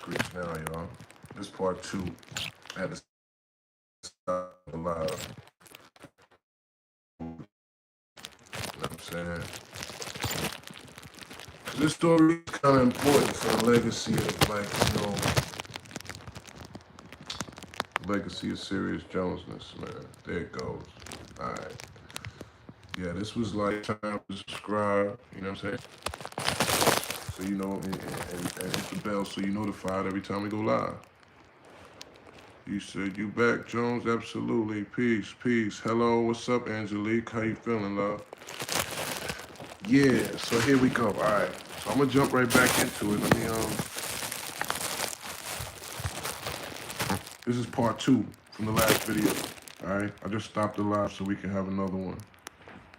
screech now, y'all. This part two. I had to stop live. You know what I'm saying? This story is kind of important for the legacy of, like, legacy of Serious Jonesness, man. There it goes. All right. Yeah, this was like time to subscribe. You know what I'm saying? So you know, and hit the bell so you're notified every time we go live. You said you back, Jones? Absolutely. Peace, peace. Hello, what's up, Angelique? How you feeling, love? Yeah, so here we go. All right. So I'm gonna jump right back into it. This is part two from the last video. All right. I just stopped the live so we can have another one.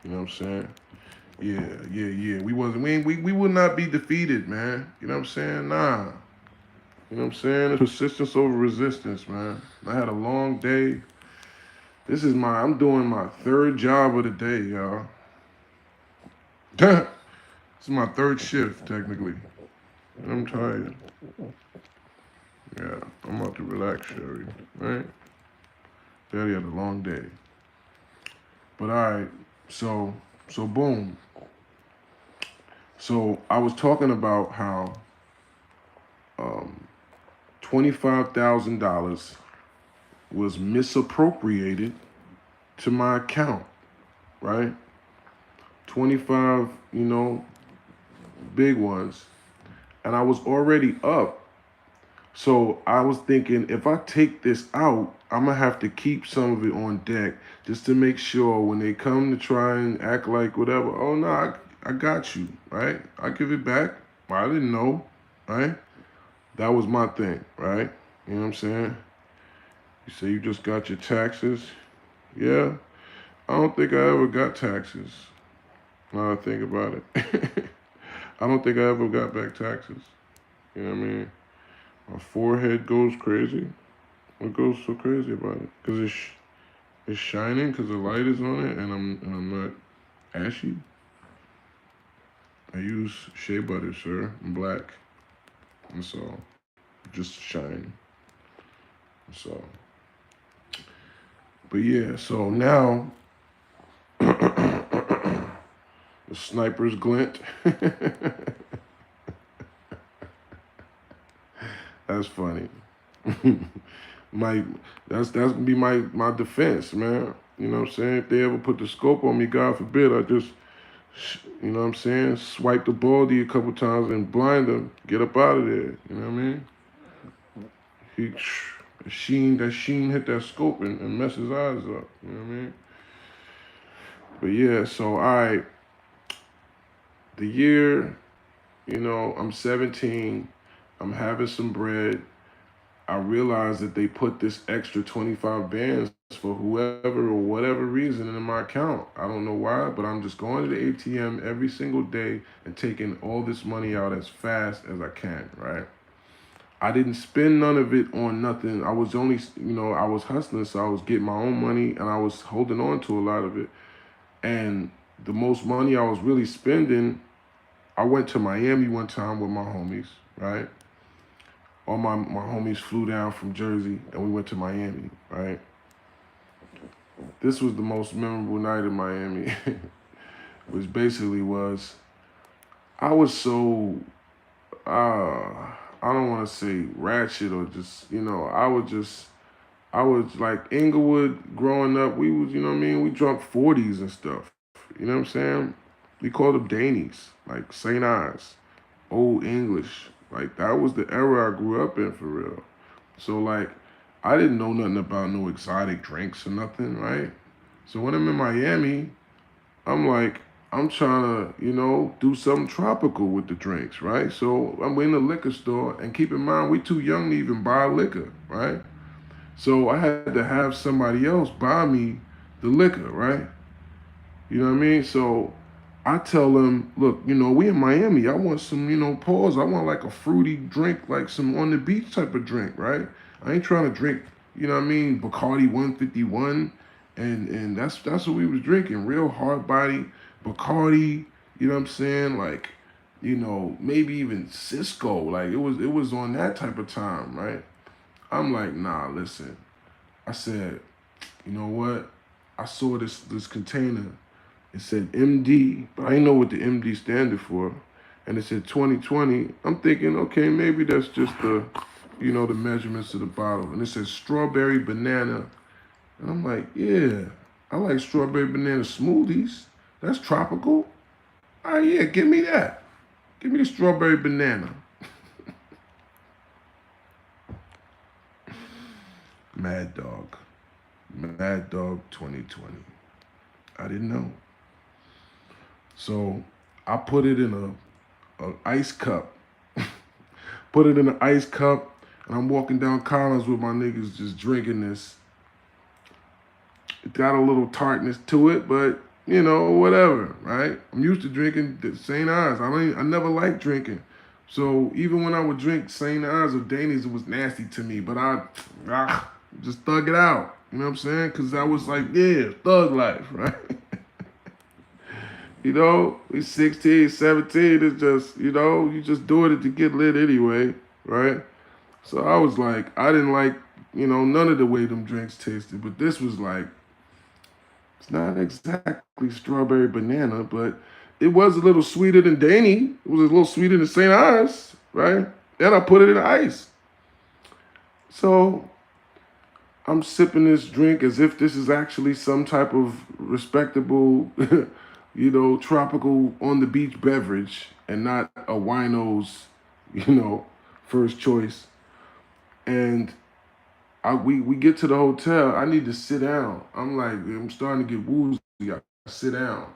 You know what I'm saying? Yeah. We will not be defeated, man. You know what I'm saying? Nah. You know what I'm saying? It's persistence over resistance, man. I had a long day. I'm doing my third job of the day, y'all. This is my third shift, technically. And I'm tired. Yeah, I'm about to relax, Sherry. Right? Daddy had a long day. But all right, so boom. So I was talking about how $25,000 was misappropriated to my account, right? 25, big ones. And I was already up. So I was thinking, if I take this out, I'm going to have to keep some of it on deck just to make sure when they come to try and act like whatever, oh, no, I got you, right? I give it back. I didn't know, right? That was my thing, right? You know what I'm saying? You say you just got your taxes. Yeah. I don't think I ever got taxes. Now I think about it. I don't think I ever got back taxes. You know what I mean? My forehead goes crazy. What goes so crazy about it? Because it's shining because the light is on it and I'm not ashy. I use shea butter, sir. I'm black. That's all. Just shine. That's all. But yeah, so now the sniper's glint. That's funny. my that's gonna be my defense, man. You know what I'm saying? If they ever put the scope on me, God forbid, I just you know what I'm saying, swipe the baldy a couple times and blind them, get up out of there. You know what I mean? He that sheen hit that scope and mess his eyes up. You know what I mean? But yeah, so the year, I'm 17, I'm having some bread. I realized that they put this extra 25 bands for whoever or whatever reason in my account. I don't know why, but I'm just going to the ATM every single day and taking all this money out as fast as I can, right? I didn't spend none of it on nothing. I was only, I was hustling, so I was getting my own money and I was holding on to a lot of it. And the most money I was really spending, I went to Miami one time with my homies, right? All my homies flew down from Jersey and we went to Miami, right? This was the most memorable night in Miami, which basically was, I was so, I don't want to say ratchet or just, I was like Inglewood growing up, we was, we drunk 40s and stuff. You know what I'm saying? We called them Dainies, like St. Ives, Old English. Like that was the era I grew up in for real. So like, I didn't know nothing about no exotic drinks or nothing, right? So when I'm in Miami, I'm like, I'm trying to, do something tropical with the drinks, right? So I'm in the liquor store, and keep in mind, we too young to even buy liquor, right? So I had to have somebody else buy me the liquor, right? You know what I mean? So I tell them, look, we in Miami. I want some, pause. I want like a fruity drink, like some on the beach type of drink, right? I ain't trying to drink, Bacardi 151, and that's what we was drinking, real hard body Bacardi. You know what I'm saying? Like maybe even Cisco. Like it was on that type of time, right? I'm like, nah, listen. I said, you know what? I saw this container. It said MD, but I didn't know what the MD standed for. And it said 2020. I'm thinking, okay, maybe that's just the measurements of the bottle. And it said strawberry banana. And I'm like, yeah, I like strawberry banana smoothies. That's tropical. All right, yeah, give me that. Give me the strawberry banana. Mad Dog. Mad Dog 2020. I didn't know. So I put it in a ice cup. Put it in an ice cup, and I'm walking down Collins with my niggas just drinking this. It got a little tartness to it, but whatever, right? I'm used to drinking St. Ives. I never liked drinking. So even when I would drink St. Ives or Danny's, it was nasty to me. But I just thug it out. You know what I'm saying? Because I was like, yeah, thug life, right? We 16, 17, it's just, you just doing it to get lit anyway, right? So I was like, I didn't like, none of the way them drinks tasted, but this was like, it's not exactly strawberry banana, but it was a little sweeter than Danny. It was a little sweeter than St. Ives, right? And I put it in ice. So I'm sipping this drink as if this is actually some type of respectable, tropical on the beach beverage and not a wino's, first choice. And we get to the hotel. I need to sit down. I'm like, I'm starting to get woozy. I sit down.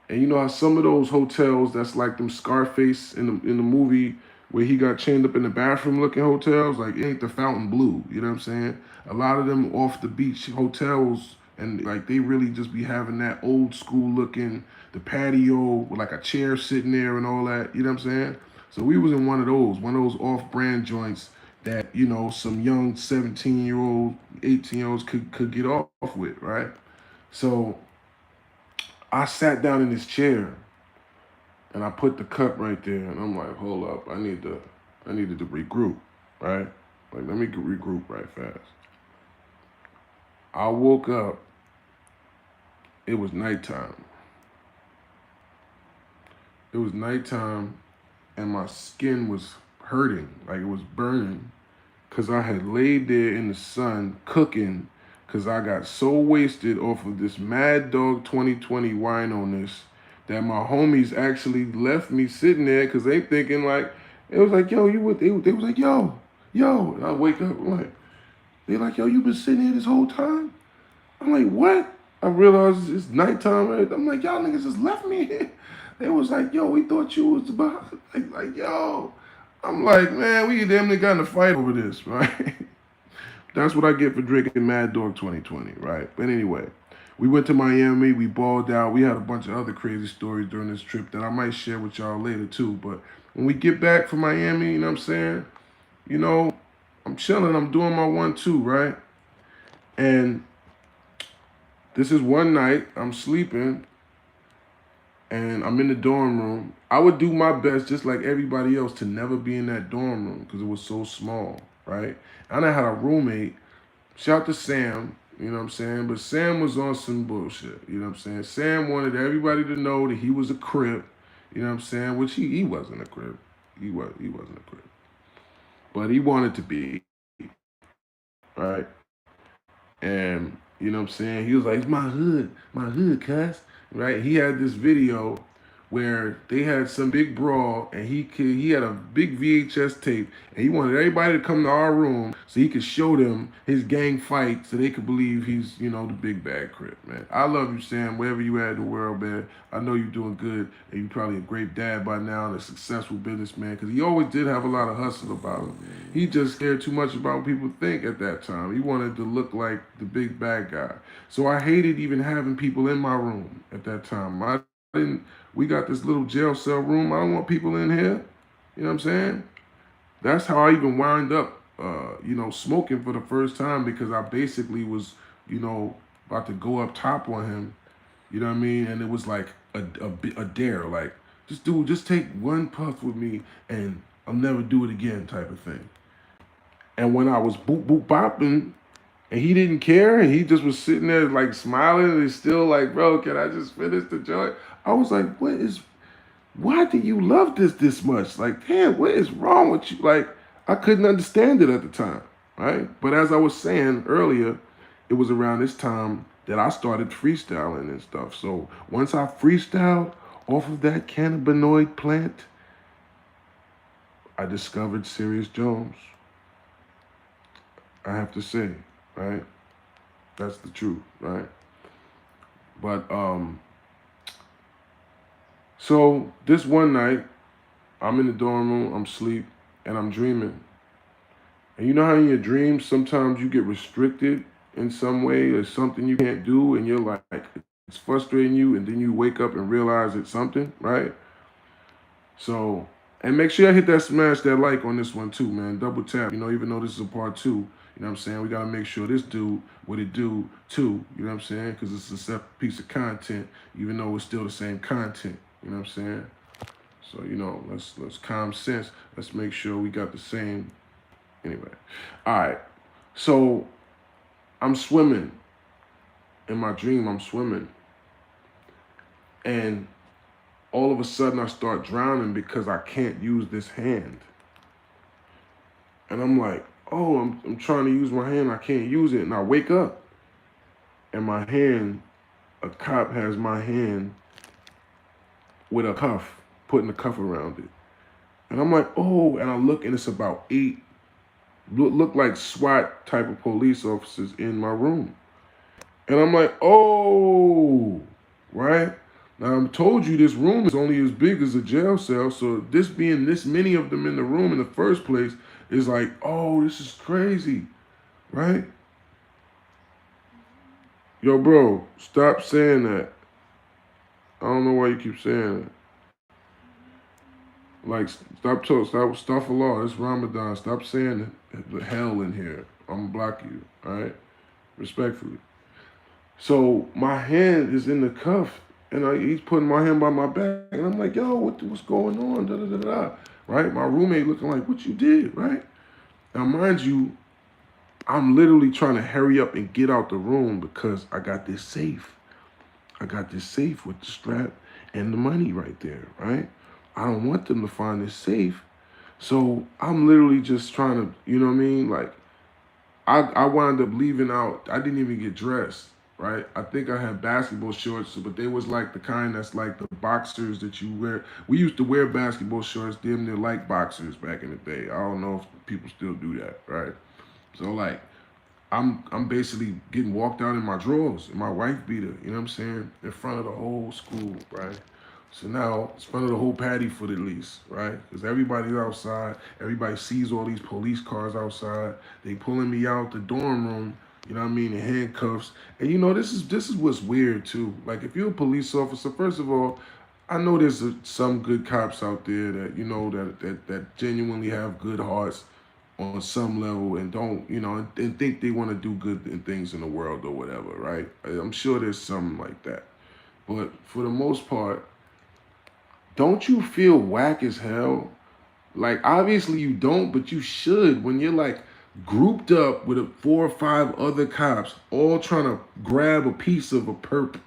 And you know how some of those hotels that's like them Scarface in the movie where he got chained up in the bathroom looking hotels, like it ain't the Fountain Blue, you know what I'm saying? A lot of them off the beach hotels and like they really just be having that old school looking, the patio with like a chair sitting there and all that, you know what I'm saying? So we was in one of those off-brand joints that, some young 17-year-old, 18-year-olds could get off with, right? So I sat down in this chair and I put the cup right there and I'm like, hold up, I needed to regroup, right? Like let me regroup right fast. I woke up, it was nighttime. It was nighttime and my skin was hurting, like it was burning, because I had laid there in the sun cooking because I got so wasted off of this Mad Dog 2020 wine on this that my homies actually left me sitting there because they thinking like, it was like, yo, you would, they was like, yo. And I wake up, I'm like, they like, yo, you been sitting here this whole time? I'm like, what? I realized it's nighttime. Right? I'm like, y'all niggas just left me here. They was like, yo, we thought you was about, like, yo. I'm like, man, we damn near got in a fight over this, right? That's what I get for drinking Mad Dog 2020, right? But anyway, we went to Miami, we balled out. We had a bunch of other crazy stories during this trip that I might share with y'all later too. But when we get back from Miami, you know what I'm saying? You know, I'm chilling, I'm doing my 1-2, right? And this is one night, I'm sleeping, and I'm in the dorm room. I would do my best, just like everybody else, to never be in that dorm room because it was so small, right? And I had a roommate. Shout out to Sam, you know what I'm saying? But Sam was on some bullshit, you know what I'm saying? Sam wanted everybody to know that he was a Crip, you know what I'm saying? Which he wasn't a Crip. He wasn't a Crip. But he wanted to be, right? And you know what I'm saying? He was like, it's my hood, cuz. Right? He had this video where they had some big brawl and he had a big VHS tape and he wanted everybody to come to our room so he could show them his gang fight so they could believe he's, the big bad Crip, man. I love you, Sam, wherever you at in the world, man. I know you're doing good and you're probably a great dad by now and a successful businessman because he always did have a lot of hustle about him. He just cared too much about what people think at that time. He wanted to look like the big bad guy. So I hated even having people in my room at that time. We got this little jail cell room. I don't want people in here. You know what I'm saying? That's how I even wound up, smoking for the first time because I basically was, about to go up top on him. You know what I mean? And it was like a dare. Like, just take one puff with me and I'll never do it again type of thing. And when I was boop boop bopping and he didn't care and he just was sitting there like smiling and he's still like, bro, can I just finish the joint? I was like, why do you love this much? Like, damn, what is wrong with you? Like, I couldn't understand it at the time, right? But as I was saying earlier, it was around this time that I started freestyling and stuff. So once I freestyled off of that cannabinoid plant, I discovered Serius Jones. I have to say, right? That's the truth, right? But so this one night, I'm in the dorm room, I'm asleep, and I'm dreaming. And you know how in your dreams sometimes you get restricted in some way or something you can't do, and you're like it's frustrating you, and then you wake up and realize it's something, right? So, and make sure I hit that smash that like on this one too, man. Double tap, even though this is a part two, you know what I'm saying? We gotta make sure this dude what it do too, you know what I'm saying? Because it's a separate piece of content, even though it's still the same content, you know what I'm saying? So, let's common sense. Let's make sure we got the same. Anyway, all right. So I'm swimming. In my dream, I'm swimming. And all of a sudden I start drowning because I can't use this hand. And I'm like, oh, I'm trying to use my hand. I can't use it. And I wake up. And my hand, a cop has my hand with a cuff, putting a cuff around it. And I'm like, oh, and I look and it's about 8, look like SWAT type of police officers in my room. And I'm like, oh, right? Now, I'm told you this room is only as big as a jail cell, so this being this many of them in the room in the first place is like, oh, this is crazy, right? Yo, bro, stop saying that. I don't know why you keep saying it. Like, stop stuff a law. It's Ramadan. Stop saying the hell in here. I'm gonna block you, all right? Respectfully. So my hand is in the cuff, and he's putting my hand by my back, and I'm like, yo, what's going on? Da, da, da, da. Right? My roommate looking like, what you did, right? Now, mind you, I'm literally trying to hurry up and get out the room because I got this safe. I got this safe with the strap and the money right there, right? I don't want them to find this safe. So I'm literally just trying to, you know what I mean? Like, I wound up leaving out. I didn't even get dressed, right? I think I had basketball shorts, but they was like the kind that's like the boxers that you wear. We used to wear basketball shorts, damn near like boxers back in the day. I don't know if people still do that, right? So like, I'm basically getting walked out in my drawers, in my wife beater, you know what I'm saying? In front of the whole school, right? So now it's in front of the whole paddy foot at least, right? Because everybody's outside, everybody sees all these police cars outside. They pulling me out the dorm room, you know what I mean, in handcuffs. And this is what's weird too. Like if you're a police officer, first of all, I know there's some good cops out there that that genuinely have good hearts on some level and don't, and think they want to do good things in the world or whatever, right? I'm sure there's something like that. But for the most part, don't you feel whack as hell? Like, obviously you don't, but you should when you're like grouped up with 4 or 5 other cops all trying to grab a piece of a perp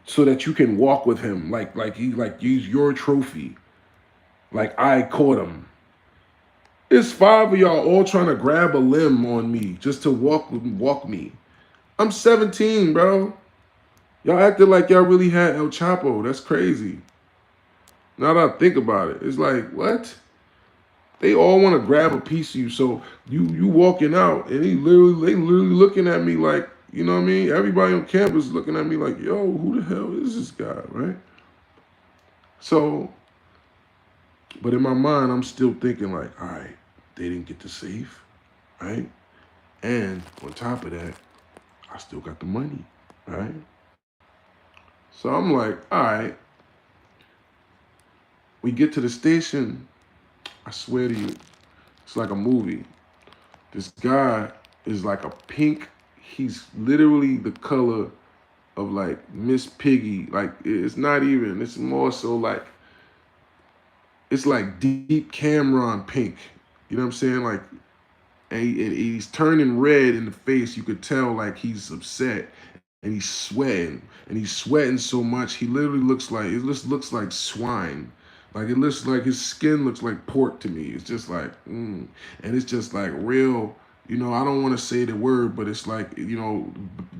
so that you can walk with him like he's your trophy. Like I caught him. It's 5 of y'all all trying to grab a limb on me just to walk me. I'm 17, bro. Y'all acted like y'all really had El Chapo. That's crazy. Now that I think about it, it's like, what? They all want to grab a piece of you. So you walking out and they literally looking at me like, you know what I mean? Everybody on campus looking at me like, yo, who the hell is this guy, right? So, but in my mind, I'm still thinking like, all right, they didn't get the safe, right? And on top of that, I still got the money, right? So I'm like, all right. We get to the station. I swear to you, it's like a movie. This guy is like a pink. He's literally the color of like Miss Piggy. Like it's not even. It's more so like it's like deep Cameron pink. You know what I'm saying? Like and he's turning red in the face. You could tell like he's upset, and he's sweating so much he literally looks like it just looks like swine. Like it looks like his skin looks like pork to me. It's just like, and it's just like real. You know, I don't want to say the word, but it's like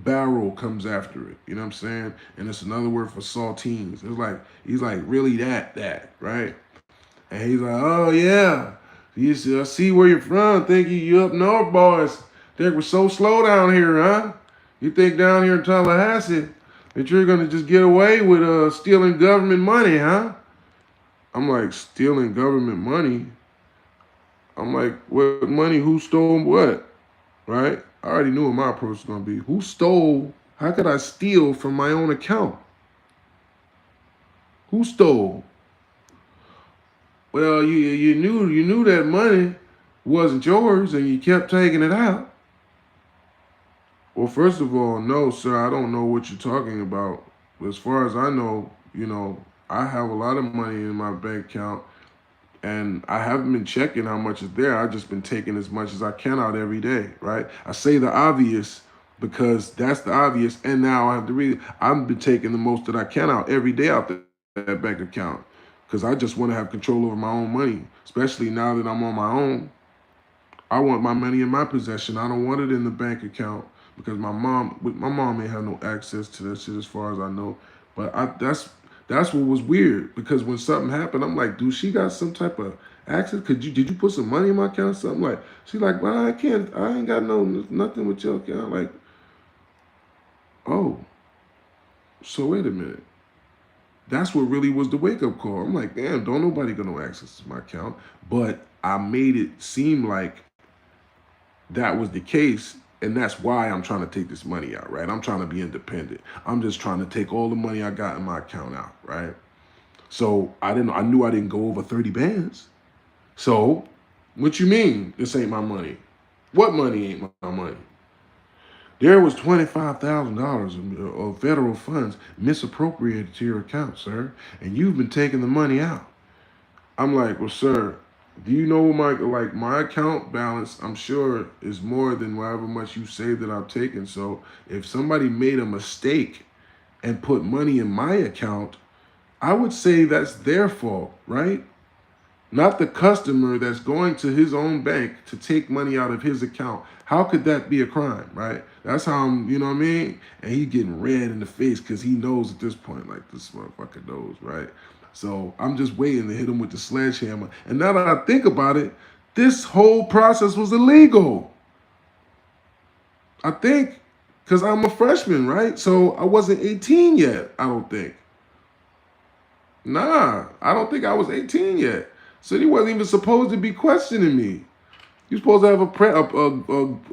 barrel comes after it. You know what I'm saying? And it's another word for saltines. It's like he's like really that right. And he's like, oh yeah, I see where you're from. Think you up north, boys. Think we're so slow down here, huh? You think down here in Tallahassee that you're gonna just get away with stealing government money, huh? I'm like, stealing government money? I'm like, what money? Who stole what? Right? I already knew what my approach was gonna be. Who stole? How could I steal from my own account? Who stole? Well, you knew that money wasn't yours and you kept taking it out. Well, first of all, no, sir, I don't know what you're talking about. As far as I know, I have a lot of money in my bank account and I haven't been checking how much is there. I've just been taking as much as I can out every day, right? I say the obvious because that's the obvious, and now I have to read it. I've been taking the most that I can out every day out that bank account because I just want to have control over my own money, especially now that I'm on my own. I want my money in my possession. I don't want it in the bank account because my mom ain't have no access to that shit as far as I know. But that's what was weird because when something happened, I'm like, dude, she got some type of access. Did you put some money in my account? Something like she's like, well, I can't. I ain't got nothing with your account. Like, oh, so wait a minute. That's what really was the wake up call. I'm like, damn, don't nobody got no access to my account. But I made it seem like that was the case, and that's why I'm trying to take this money out, right? I'm trying to be independent. I'm just trying to take all the money I got in my account out, right? So I knew I didn't go over 30 bands. So what you mean this ain't my money? What money ain't my money? There was $25,000 of federal funds misappropriated to your account, sir, and you've been taking the money out. I'm like, well, sir, do you know my account balance? I'm sure is more than however much you say that I've taken. So if somebody made a mistake and put money in my account, I would say that's their fault, right? Not the customer that's going to his own bank to take money out of his account. How could that be a crime, right? That's how I'm, you know what I mean? And he getting red in the face because he knows at this point, like this motherfucker knows, right? So I'm just waiting to hit him with the sledgehammer. And now that I think about it, this whole process was illegal. I think because I'm a freshman, right? So I wasn't 18 yet, I don't think. Nah, I don't think I was 18 yet. So he wasn't even supposed to be questioning me. You're supposed to have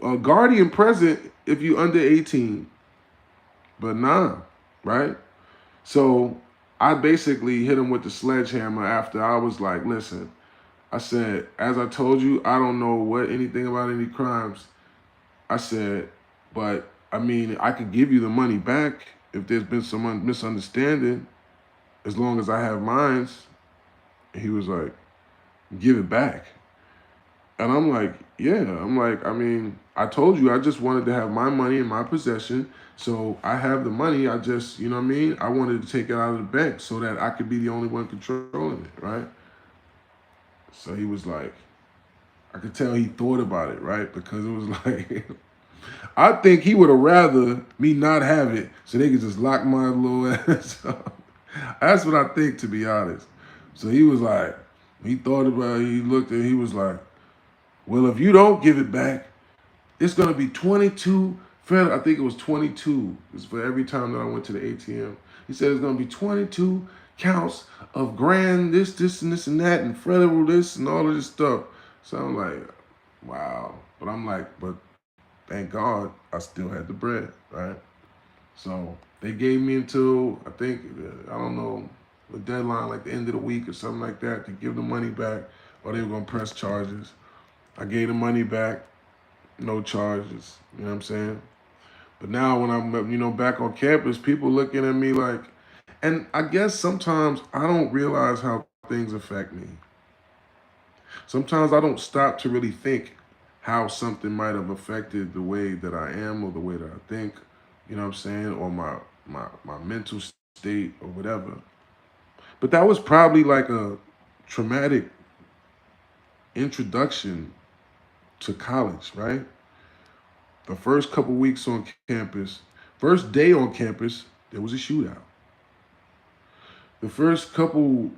a guardian present if you under 18. But nah, right? So I basically hit him with the sledgehammer after I was like, listen, I said, as I told you, I don't know anything about any crimes. I said, but I mean, I could give you the money back if there's been some misunderstanding, as long as I have mines. And he was like, give it back. And I'm like, yeah. I'm like, I mean, I told you I just wanted to have my money in my possession. So I have the money. I just, you know what I mean? I wanted to take it out of the bank so that I could be the only one controlling it, right? So he was like, I could tell he thought about it, right? Because it was like, I think he would have rather me not have it so they could just lock my little ass up. That's what I think, to be honest. So he was like, he thought about it, he looked at it, he was like, well, if you don't give it back, it's gonna be 22 I think it was 22. It's for every time that I went to the ATM. He said it's gonna be 22 counts of grand this, and this and that, and federal this and all of this stuff. So I'm like, wow. But I'm like, but thank God I still had the bread, right? So they gave me until I think I don't know the deadline, like the end of the week or something like that, to give the money back, or they were gonna press charges. I gave the money back, no charges. You know what I'm saying? But now when I'm, back on campus, people looking at me like, and I guess sometimes I don't realize how things affect me. Sometimes I don't stop to really think how something might have affected the way that I am or the way that I think, you know what I'm saying, or my mental state or whatever. But that was probably like a traumatic introduction to college, right? The first couple weeks on campus, first day on campus, there was a shootout. The first couple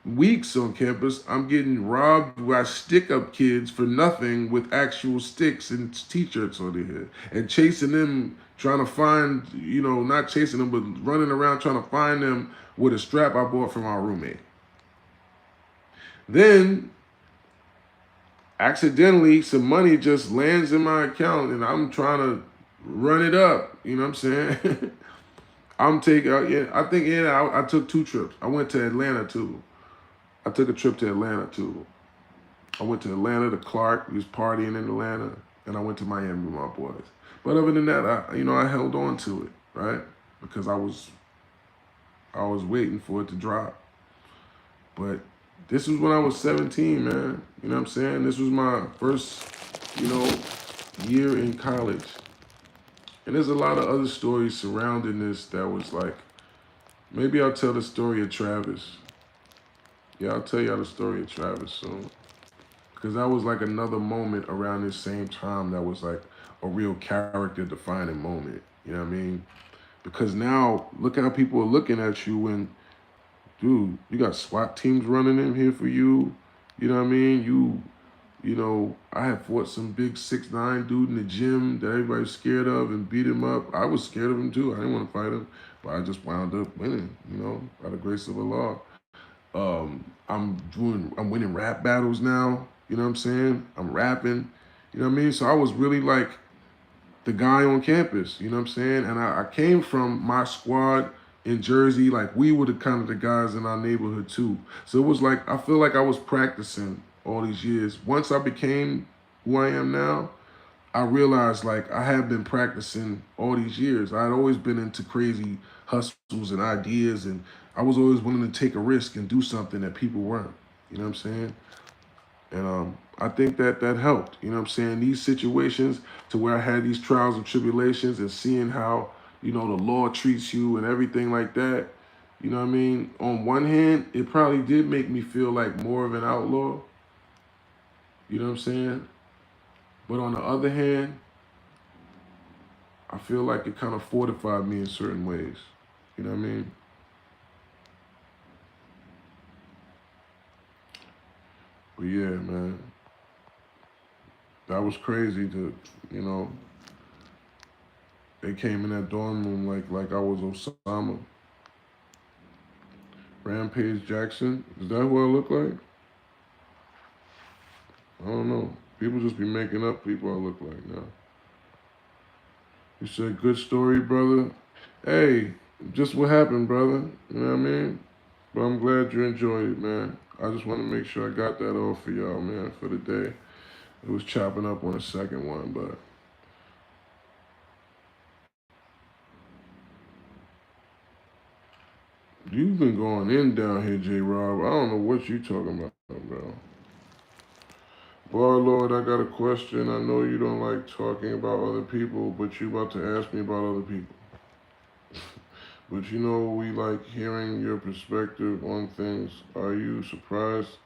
weeks on campus, I'm getting robbed by stick up kids for nothing with actual sticks and t-shirts on their head and chasing them, trying to find, not chasing them, but running around trying to find them with a strap I bought from our roommate. Then accidentally some money just lands in my account and I'm trying to run it up. You know what I'm saying? I'm taking, I took 2 trips. I went to Atlanta too. I took a trip to Atlanta too. I went to Atlanta to Clark. We was partying in Atlanta, and I went to Miami with my boys. But other than that, I held on to it, right? Because I was waiting for it to drop. But this was when I was 17, man. You know what I'm saying? This was my first, you know, year in college. And there's a lot of other stories surrounding this that was like, maybe I'll tell the story of Travis. Yeah, I'll tell y'all the story of Travis soon. Because that was like another moment around this same time that was like a real character defining moment. You know what I mean? Because now, look how people are looking at you when, dude, you got SWAT teams running in here for you. You know what I mean? I had fought some big 6'9" dude in the gym that everybody's scared of and beat him up. I was scared of him too. I didn't want to fight him, but I just wound up winning, by the grace of Allah. I'm winning rap battles now. You know what I'm saying? I'm rapping. You know what I mean? So I was really like the guy on campus. You know what I'm saying? And I came from my squad in Jersey. Like we were the kind of the guys in our neighborhood too. So it was like I feel like I was practicing all these years. Once I became who I am now, I realized like I have been practicing all these years. I had always been into crazy hustles and ideas, and I was always willing to take a risk and do something that people weren't. You know what I'm saying? And I think that helped. You know what I'm saying? These situations to where I had these trials and tribulations and seeing how, the law treats you and everything like that. You know what I mean? On one hand, it probably did make me feel like more of an outlaw. You know what I'm saying? But on the other hand, I feel like it kind of fortified me in certain ways. You know what I mean? But yeah, man, that was crazy to, you know, they came in that dorm room like I was Osama. Rampage Jackson. Is that who I look like? I don't know. People just be making up people I look like now. You said good story, brother. Hey, just what happened, brother. You know what I mean? But I'm glad you enjoyed it, man. I just want to make sure I got that off for y'all, man, for the day. It was chopping up on the second one, but you've been going in down here, J Rob. I don't know what you talking about, bro. Bar Lord, I got a question. I know you don't like talking about other people, but you about to ask me about other people. But we like hearing your perspective on things. Are you surprised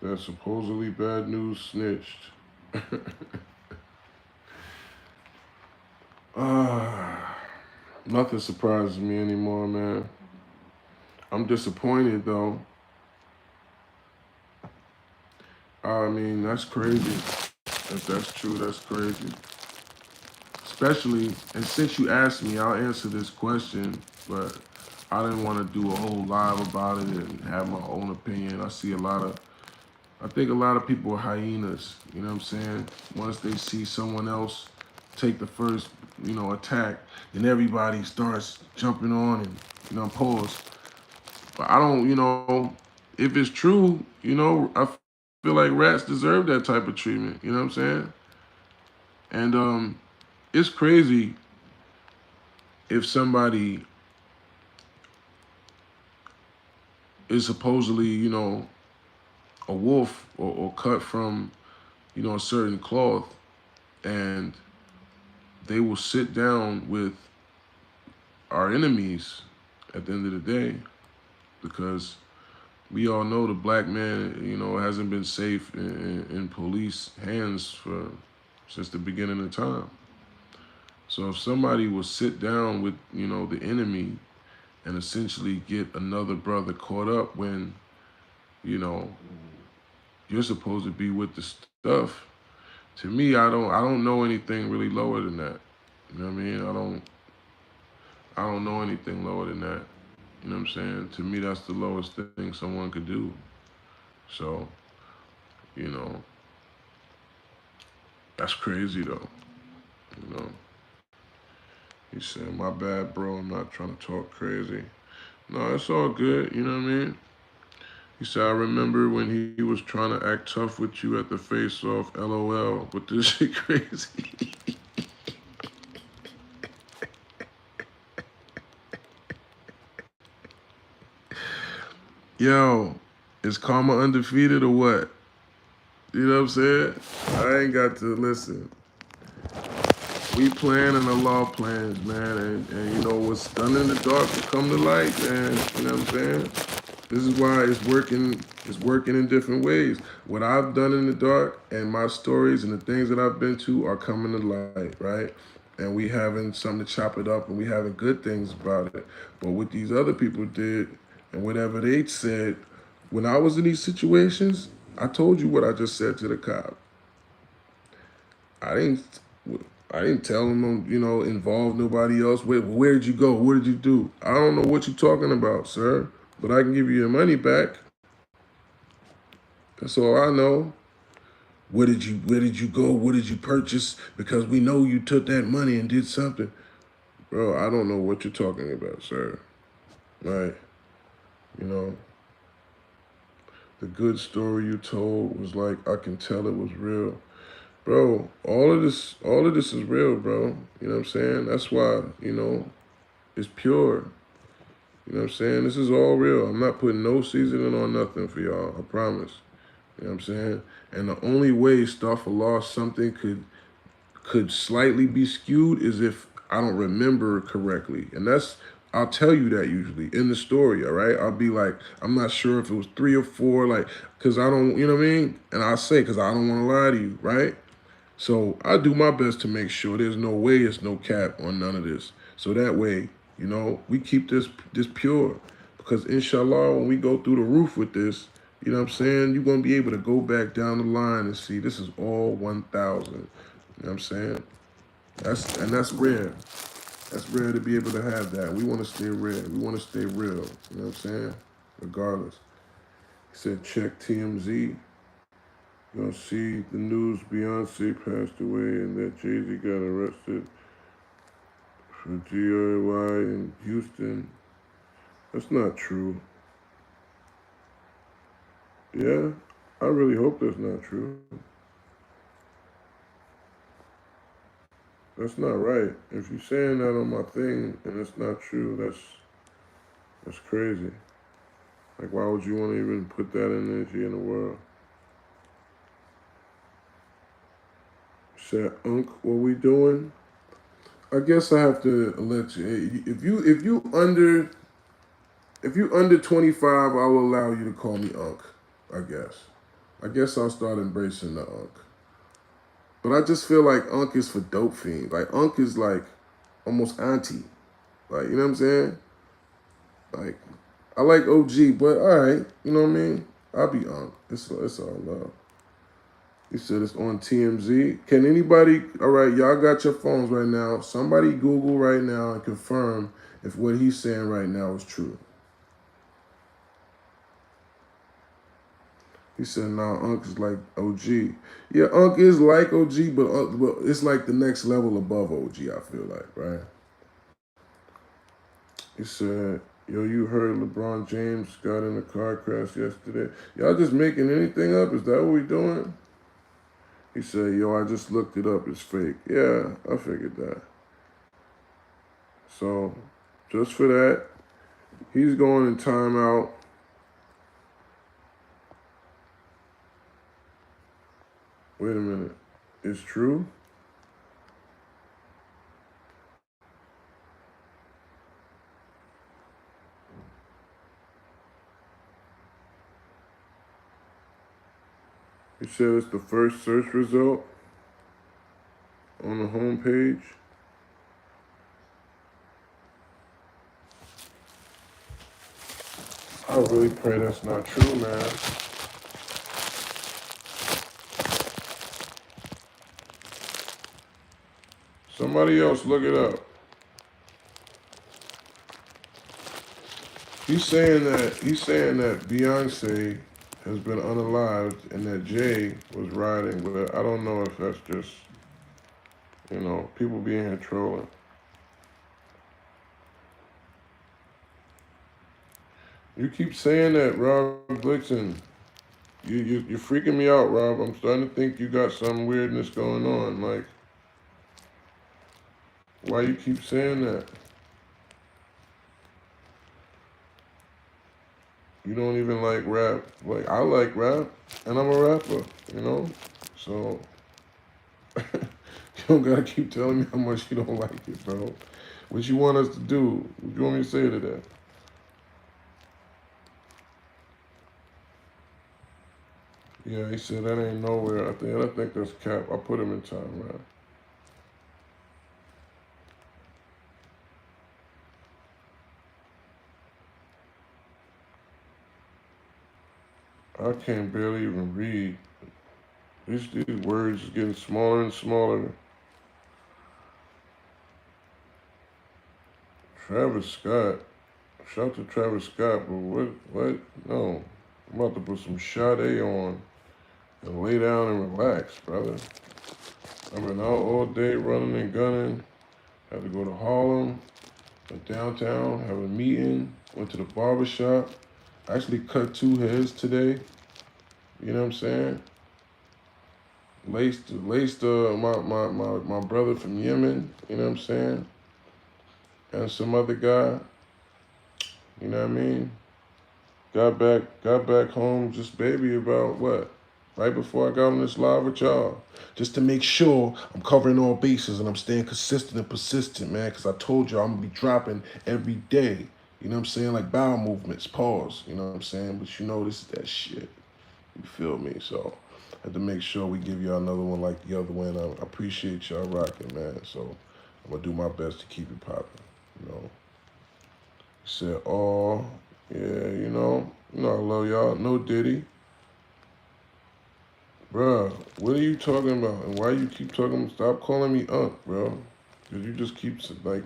that supposedly bad news snitched? Ah, nothing surprises me anymore, man. I'm disappointed though. I mean, that's crazy. If that's true, that's crazy. Especially, and since you asked me, I'll answer this question, but I didn't want to do a whole live about it and have my own opinion. I think a lot of people are hyenas, you know what I'm saying? Once they see someone else take the first, attack, then everybody starts jumping on and, pause. But I don't, if it's true, I feel like rats deserve that type of treatment, you know what I'm saying? And it's crazy if somebody is supposedly, a wolf or cut from, a certain cloth, and they will sit down with our enemies at the end of the day, because we all know the black man, hasn't been safe in police hands since the beginning of time. So if somebody will sit down with, the enemy and essentially get another brother caught up when, you know, you're supposed to be with the stuff, to me, I don't know anything really lower than that. You know what I mean? I don't know anything lower than that. You know what I'm saying? To me, that's the lowest thing someone could do. So, you know, that's crazy though. You know, he said, "My bad, bro. I'm not trying to talk crazy." No, it's all good. You know what I mean? He said, "I remember when he was trying to act tough with you at the face-off. LOL. But this shit crazy." Yo, is Karma undefeated or what? You know what I'm saying? I ain't got to listen. We plan and the law plans, man. And you know what's done in the dark will come to light, man. You know what I'm saying? This is why it's working in different ways. What I've done in the dark and my stories and the things that I've been to are coming to light, right? And we having something to chop it up and we having good things about it. But what these other people did and whatever they said, when I was in these situations, I told you what I just said to the cop. I didn't I didn't tell him, involve nobody else. Where did you go? What did you do? I don't know what you're talking about, sir, but I can give you your money back. That's all I know. Where did you go? What did you purchase? Because we know you took that money and did something. Bro, I don't know what you're talking about, sir. Right? You know, the good story you told was like, I can tell it was real. Bro, all of this is real, bro. You know what I'm saying? That's why, it's pure. You know what I'm saying? This is all real. I'm not putting no seasoning on nothing for y'all. I promise. You know what I'm saying? And the only way stuff or lost something could slightly be skewed is if I don't remember correctly. And I'll tell you that usually in the story, all right? I'll be like, I'm not sure if it was 3 or 4, like, because I don't, you know what I mean? And I say, because I don't want to lie to you, right? So I do my best to make sure there's no way, it's no cap on none of this. So that way, we keep this pure. Because inshallah, when we go through the roof with this, you know what I'm saying? You're gonna be able to go back down the line and see this is all 1,000. You know what I'm saying? That's rare. That's rare to be able to have that. We want to stay rare. We want to stay real. You know what I'm saying? Regardless. He said, check TMZ. You'll see the news Beyonce passed away and that Jay-Z got arrested for DIY in Houston. That's not true. Yeah, I really hope that's not true. That's not right. If you're saying that on my thing and it's not true, that's crazy. Like, why would you want to even put that energy in the world? Said, Unc, what we doing? I guess I have to let you. If you under 25, I will allow you to call me Unc. I guess. I guess I'll start embracing the Unc. But I just feel like Unc is for dope fiends. Like Unc is like almost auntie. Like, you know what I'm saying? Like, I like OG, but all right, you know what I mean? I'll be Unc. It's all love. He said it's on TMZ. Can anybody? All right, y'all got your phones right now. Somebody Google right now and confirm if what he's saying right now is true. He said, "Nah, Unc is like OG. Yeah, Unc is like OG, but it's like the next level above OG. I feel like, right?" He said, "Yo, you heard LeBron James got in a car crash yesterday? Y'all just making anything up? Is that what we doing?" He said, yo, I just looked it up. It's fake. Yeah, I figured that. So, just for that, he's going in timeout. Wait a minute. It's true? He said it's the first search result on the home page. I really pray that's not true, man. Somebody else look it up. He's saying that Beyonce has been unalived and that Jay was riding, but I don't know if that's just, people being here trolling. You keep saying that, Rob Blitzen. You're freaking me out, Rob. I'm starting to think you got some weirdness going on. Like, why you keep saying that? You don't even like rap. Like, I like rap, and I'm a rapper, you know? So, you don't gotta keep telling me how much you don't like it, bro. What you want us to do? What you want me to say to that? Yeah, he said that ain't nowhere. I think that's cap. I put him in time, man. I can't barely even read. These words is getting smaller and smaller. Travis Scott. Shout out to Travis Scott, but what? No. I'm about to put some Sade on and lay down and relax, brother. I've been out all day running and gunning. Had to go to Harlem, went downtown, have a meeting, went to the barber shop. Actually cut 2 hairs today. You know what I'm saying? Laced my brother from Yemen, you know what I'm saying? And some other guy, you know what I mean? Got back home just baby about what? Right before I got on this live with y'all. Just to make sure I'm covering all bases and I'm staying consistent and persistent, man, because I told you I'm gonna be dropping every day. You know what I'm saying? Like bowel movements, pause. You know what I'm saying? But this is that shit. You feel me? So I had to make sure we give y'all another one like the other one. I appreciate y'all rocking, man. So I'm gonna do my best to keep it popping. You know. Said, oh, yeah, I love y'all. No Diddy. Bruh, what are you talking about? And why you keep talking? Stop calling me Unc, bro. Because you just keep, like,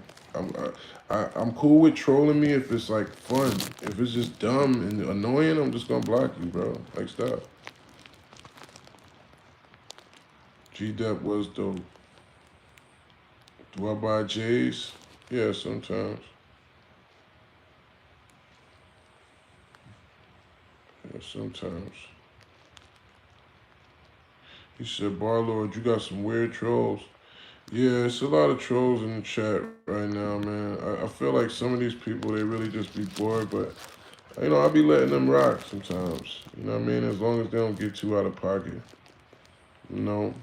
I'm cool with trolling me if it's, like, fun. If it's just dumb and annoying, I'm just gonna block you, bro. Like, stop. G-Dep was dope. Do I buy J's? Yeah, sometimes. Yeah, sometimes. He said, Barlord, you got some weird trolls. Yeah, it's a lot of trolls in the chat right now, man. I feel like some of these people, they really just be bored, but, I be letting them rock sometimes. You know what I mean? As long as they don't get too out of pocket. You know?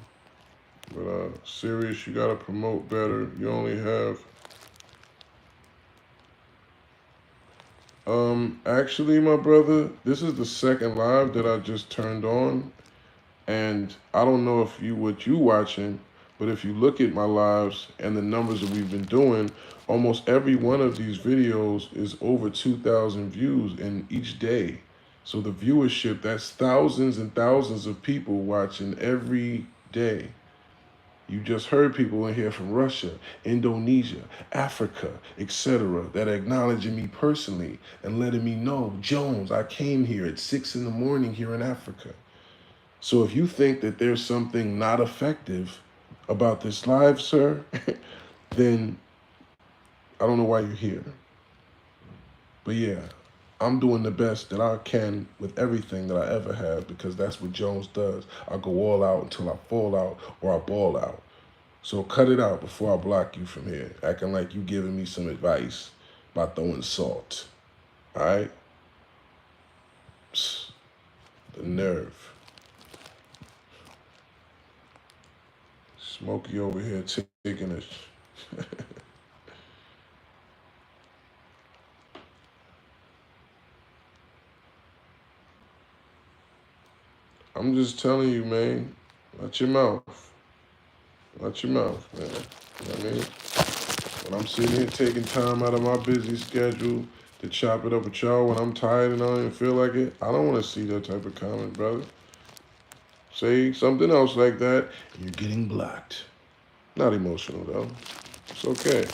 But, Serious, you gotta promote better. You only have... Actually, my brother, this is the second live that I just turned on. And I don't know if what you watching, but if you look at my lives and the numbers that we've been doing, almost every one of these videos is over 2,000 views in each day. So the viewership, that's thousands and thousands of people watching every day. You just heard people in here from Russia, Indonesia, Africa, etc. that are acknowledging me personally and letting me know, Jones, I came here at 6 in the morning here in Africa. So if you think that there's something not effective about this live, sir, then I don't know why you're here. But yeah, I'm doing the best that I can with everything that I ever have because that's what Jones does. I go all out until I fall out or I ball out. So cut it out before I block you from here, acting like you giving me some advice by throwing salt. All right? Psst, the nerve. Smokey over here taking it. I'm just telling you, man. Watch your mouth. Watch your mouth, man. You know what I mean? When I'm sitting here taking time out of my busy schedule to chop it up with y'all when I'm tired and I don't even feel like it, I don't want to see that type of comment, brother. Say something else like that, and you're getting blocked. Not emotional, though. It's okay.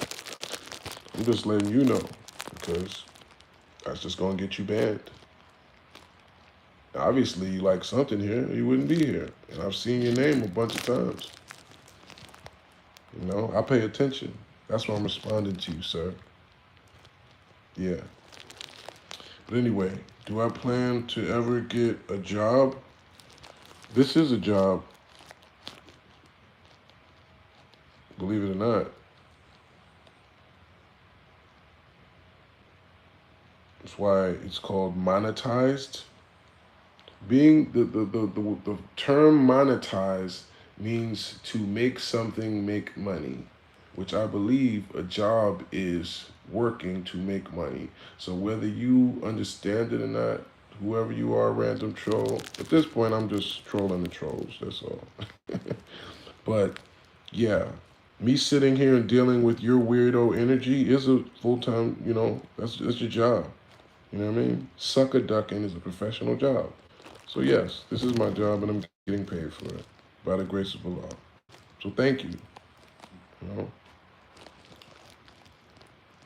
I'm just letting you know because that's just going to get you banned. Obviously, you like something here, or you wouldn't be here. And I've seen your name a bunch of times. You know, I pay attention. That's why I'm responding to you, sir. Yeah. But anyway, do I plan to ever get a job? This is a job, believe it or not. That's why it's called monetized. Being the term monetized means to make something make money, which I believe a job is working to make money. So whether you understand it or not, whoever you are, random troll, at this point I'm just trolling the trolls, that's all. But yeah, me sitting here and dealing with your weirdo energy is a full-time, that's your job. You know what I mean? Sucker ducking is a professional job. So yes, this is my job and I'm getting paid for it by the grace of Allah. So thank you. You know,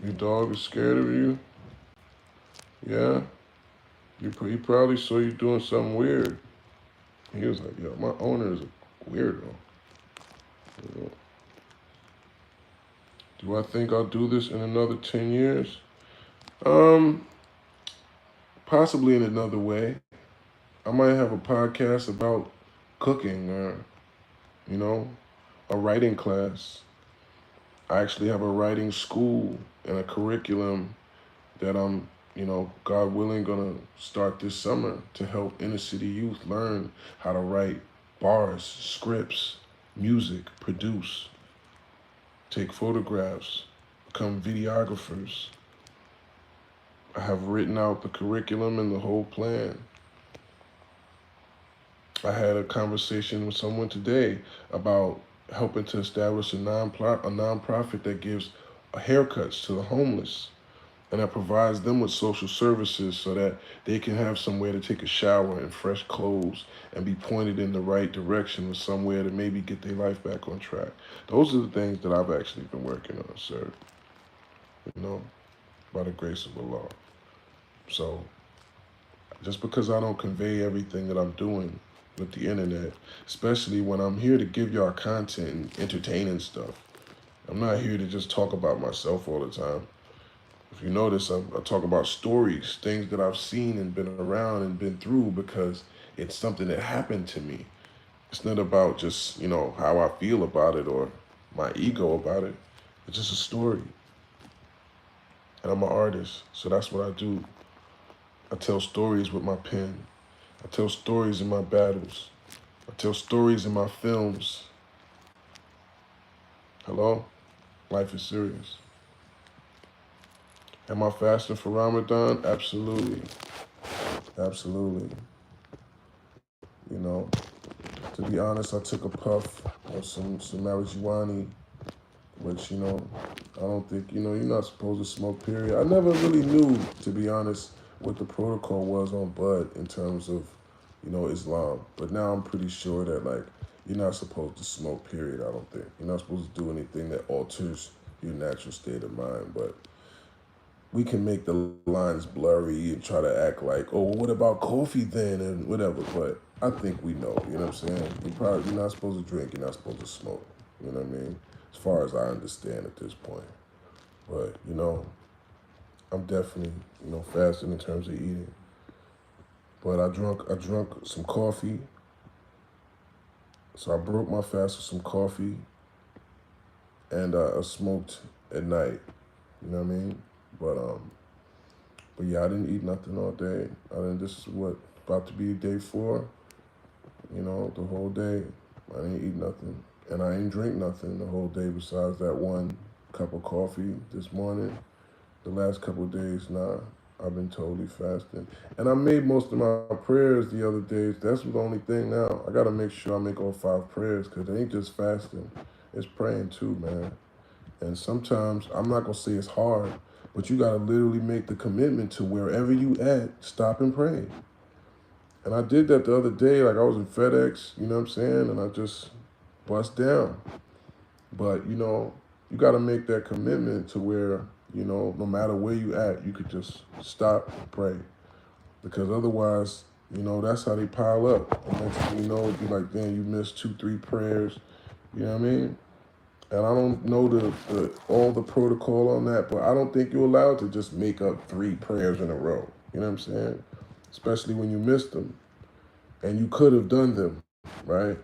your dog is scared of you. Yeah, he probably saw you doing something weird. He was like, "Yo, my owner is a weirdo." You know? Do I think I'll do this in another 10 years? Um, Possibly in another way. I might have a podcast about cooking or you know a writing class. I actually have a writing school and a curriculum that I'm, God willing, gonna start this summer to help inner city youth learn how to write bars, scripts, music, produce, take photographs, become videographers. I have written out the curriculum and the whole plan. I had a conversation with someone today about helping to establish a nonprofit that gives haircuts to the homeless and that provides them with social services so that they can have somewhere to take a shower and fresh clothes and be pointed in the right direction or somewhere to maybe get their life back on track. Those are the things that I've actually been working on, sir, you know, by the grace of Allah. So just because I don't convey everything that I'm doing with the internet, especially when I'm here to give y'all content and entertaining stuff, I'm not here to just talk about myself all the time. If you notice, I talk about stories, things that I've seen and been around and been through because it's something that happened to me. It's not about just, how I feel about it or my ego about it. It's just a story. And I'm an artist, so that's what I do. I tell stories with my pen. I tell stories in my battles. I tell stories in my films. Hello? Life is serious. Am I fasting for Ramadan? Absolutely. Absolutely. You know, to be honest, I took a puff of some marijuana, which, I don't think, you're not supposed to smoke, period. I never really knew, to be honest, what the protocol was on bud in terms of, Islam. But now I'm pretty sure that, like, you're not supposed to smoke, period, I don't think. You're not supposed to do anything that alters your natural state of mind. But we can make the lines blurry and try to act like, oh, well, what about coffee then and whatever. But I think we know, you know what I'm saying? You're not supposed to drink, you're not supposed to smoke. You know what I mean? As far as I understand at this point. But, I'm definitely, fasting in terms of eating. But I drunk some coffee. So I broke my fast with some coffee, and I smoked at night. You know what I mean? But but yeah, I didn't eat nothing all day. I didn't. This is what about to be day 4. The whole day I didn't eat nothing, and I didn't drink nothing the whole day besides that one cup of coffee this morning. The last couple of days, nah, I've been totally fasting, and I made most of my prayers the other days. That's the only thing now. I gotta make sure I make all 5 prayers because it ain't just fasting; it's praying too, man. And sometimes I'm not gonna say it's hard, but you gotta literally make the commitment to wherever you at, stop and pray. And I did that the other day, like I was in FedEx, you know what I'm saying? And I just bust down. But, you gotta make that commitment to where, no matter where you at, you could just stop and pray. Because otherwise, that's how they pile up. And next thing you know, it'd be like, damn, you missed 2, 3 prayers. You know what I mean? And I don't know the all the protocol on that, but I don't think you're allowed to just make up 3 prayers in a row. You know what I'm saying? Especially when you miss them. And you could have done them, right?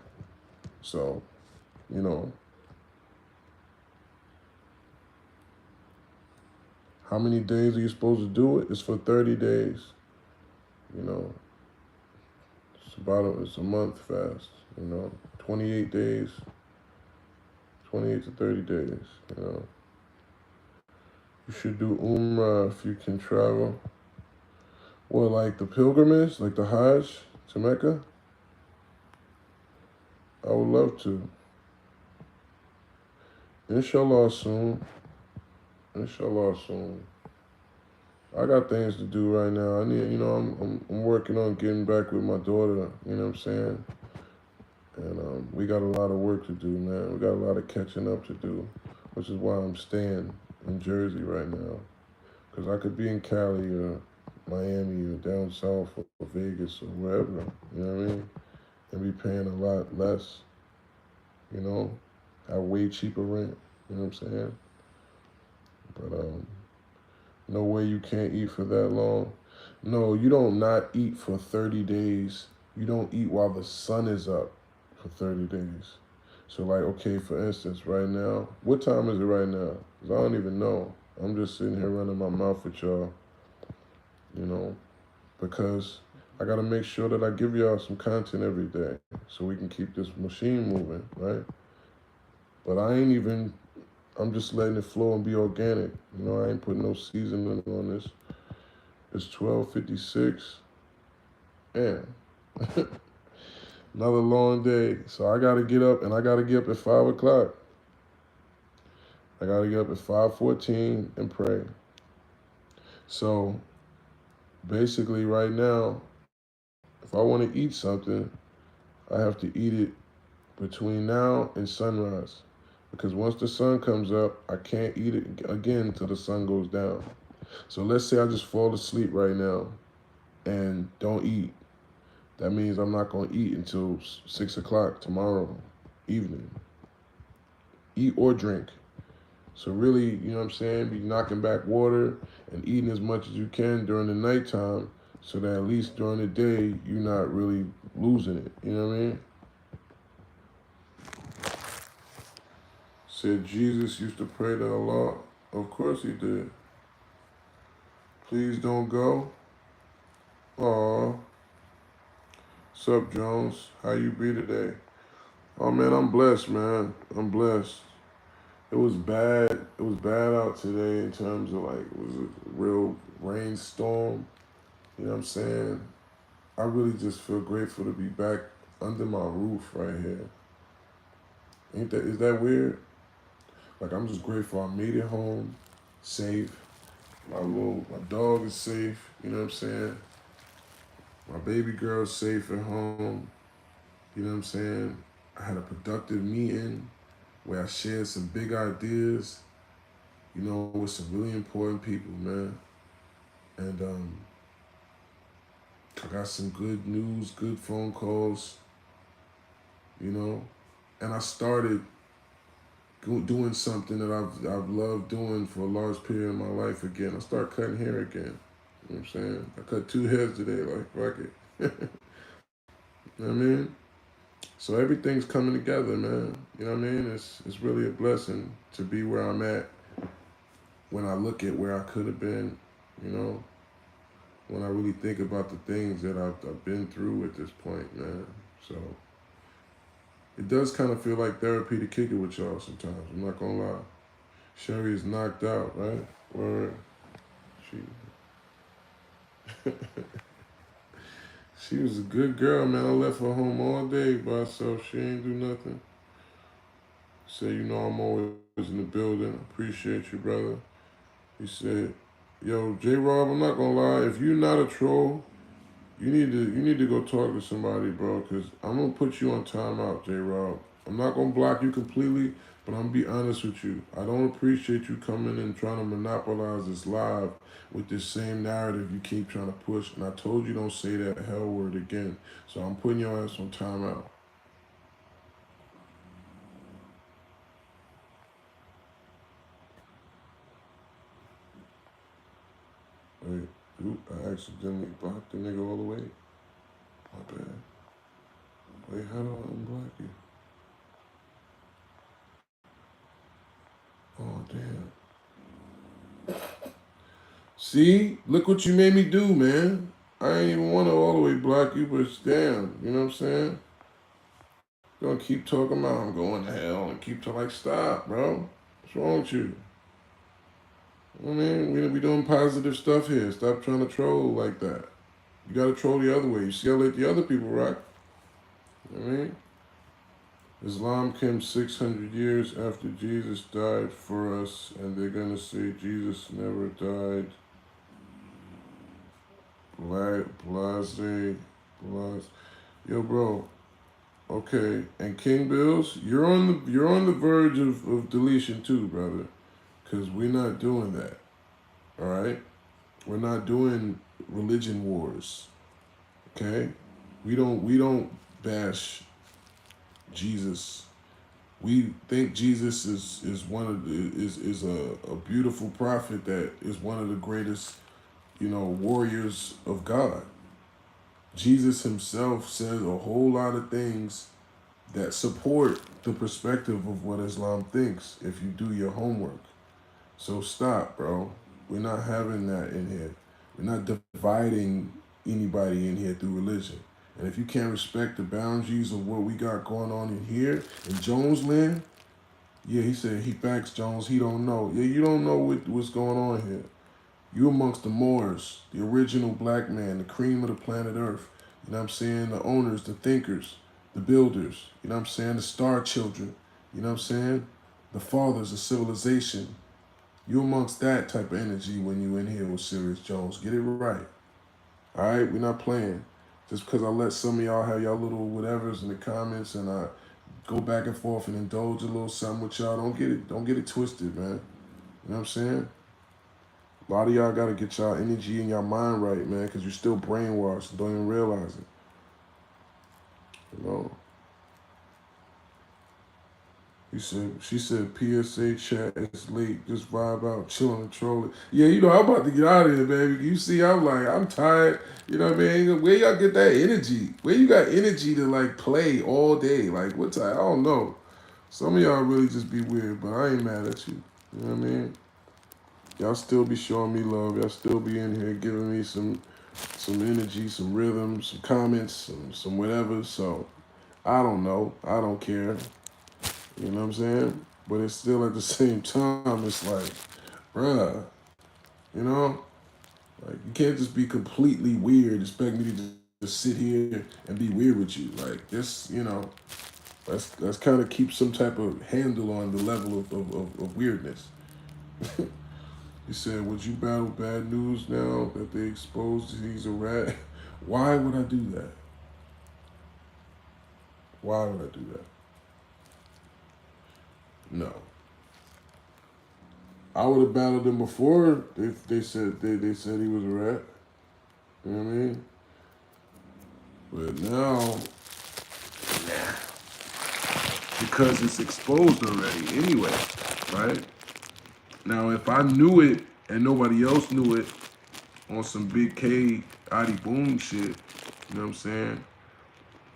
So, you know, how many days are you supposed to do it? It's for 30 days. You know, it's a month fast. 28 days, 28 to 30 days. You know, you should do Umrah if you can travel. Well, like the pilgrimage, like the Hajj to Mecca. I would love to. Inshallah soon. Inshallah soon. I got things to do right now. I need, I'm working on getting back with my daughter. You know what I'm saying? And we got a lot of work to do, man. We got a lot of catching up to do, which is why I'm staying in Jersey right now. Because I could be in Cali or Miami or down south or Vegas or wherever, you know what I mean? And be paying a lot less, you know, have way cheaper rent, you know what I'm saying? But no way you can't eat for that long. No, you don't not eat for 30 days. You don't eat while the sun is up for 30 days. So like, okay, for instance, right now, what time is it right now? 'Cause I don't even know. I'm just sitting here running my mouth with y'all, you know, because I gotta make sure that I give y'all some content every day so we can keep this machine moving, right? But I'm just letting it flow and be organic. I ain't putting no seasoning on this. It's 12:56. Man, another long day. So I gotta get up, and I gotta get up at 5 o'clock. I gotta get up at 5:14 and pray. So basically, right now, if I want to eat something, I have to eat it between now and sunrise. Because once the sun comes up, I can't eat it again until the sun goes down. So let's say I just fall asleep right now and don't eat. That means I'm not going to eat until 6 o'clock tomorrow evening. Eat or drink. So really, you know what I'm saying? Be knocking back water and eating as much as you can during the nighttime so that at least during the day, you're not really losing it. You know what I mean? Said Jesus used to pray to Allah. Of course he did. Please don't go. Aw. Sup, Jones? How you be today? Oh, man, I'm blessed, man. I'm blessed. It was bad. It was bad out today in terms of like, it was a real rainstorm. You know what I'm saying? I really just feel grateful to be back under my roof right here. Is that weird? Like, I'm just grateful I made it home safe. My dog is safe. You know what I'm saying? My baby girl's safe at home. You know what I'm saying? I had a productive meeting where I shared some big ideas, with some really important people, man. And I got some good news, good phone calls, you know. And I started doing something that I've loved doing for a large period of my life again. I start cutting hair again. You know what I'm saying? I cut 2 heads today, like fuck it. You know what I mean? So everything's coming together, man. You know what I mean? It's really a blessing to be where I'm at when I look at where I could have been, you know, when I really think about the things that I've been through at this point, man. So it does kind of feel like therapy to kick it with y'all sometimes. I'm not gonna lie. Sherry is knocked out, right? Word. She she was a good girl, man. I left her home all day by herself. She ain't do nothing. Say, you know, I'm always in the building. Appreciate you, brother. He said, yo, J Rob, I'm not gonna lie, if you're not a troll, you need to go talk to somebody, bro, because I'm gonna put you on timeout, J Rob. I'm not gonna block you completely, but I'm gonna be honest with you. I don't appreciate you coming and trying to monopolize this live with this same narrative you keep trying to push. And I told you don't say that hell word again. So I'm putting your ass on timeout. Wait, oop, I accidentally blocked the nigga all the way. My bad. Wait, how do I unblock you? Oh, damn. See? Look what you made me do, man. I ain't even want to all the way block you, but it's damn. You know what I'm saying? You're gonna keep talking about I'm going to hell and keep talking like, stop, bro. What's wrong with you? I mean, we're gonna be doing positive stuff here. Stop trying to troll like that. You gotta troll the other way. You see how let the other people rock. You know what I mean? Islam came 600 years after Jesus died for us, and they're gonna say Jesus never died. Blase, blase. Yo, bro. Okay, and King Bills, you're on the verge of deletion too, brother, because we're not doing that. All right, we're not doing religion wars. Okay, we don't bash Jesus. We think Jesus is one of the, is a beautiful prophet that is one of the greatest, warriors of God. Jesus himself says a whole lot of things that support the perspective of what Islam thinks if you do your homework. So stop, bro. We're not having that in here. We're not dividing anybody in here through religion. And if you can't respect the boundaries of what we got going on in here in Jones land, yeah, he said he backs Jones. He don't know. Yeah, you don't know what's going on here. You amongst the Moors, the original black man, the cream of the planet Earth. You know what I'm saying? The owners, the thinkers, the builders. You know what I'm saying? The star children. You know what I'm saying? The fathers of civilization. You amongst that type of energy when you in here with Serius Jones. Get it right. All right? We're not playing. Just because I let some of y'all have y'all little whatevers in the comments and I go back and forth and indulge a little something with y'all, don't get it twisted, man. You know what I'm saying? A lot of y'all got to get y'all energy and y'all mind right, man, because you're still brainwashed and don't even realize it. You know? She said, PSA chat is late. Just vibe out, chilling and trolling. Yeah, I'm about to get out of here, baby. You see, I'm tired. You know what I mean? Where y'all get that energy? Where you got energy to, play all day? Like, what time? I don't know. Some of y'all really just be weird, but I ain't mad at you. You know what I mean? Y'all still be showing me love. Y'all still be in here giving me some energy, some rhythm, some comments, some whatever. So I don't know. I don't care. You know what I'm saying? But it's still at the same time, it's like, bruh, you know? Like you can't just be completely weird, expect me to just sit here and be weird with you. Like this, let's kind of keep some type of handle on the level of weirdness. He said, would you battle bad news now that they exposed he's a rat? Why would I do that? Why would I do that? No. I would have battled him before they said they said he was a rat. You know what I mean? But now, because it's exposed already anyway, right? Now, if I knew it and nobody else knew it on some big K, Adi Boom shit, you know what I'm saying?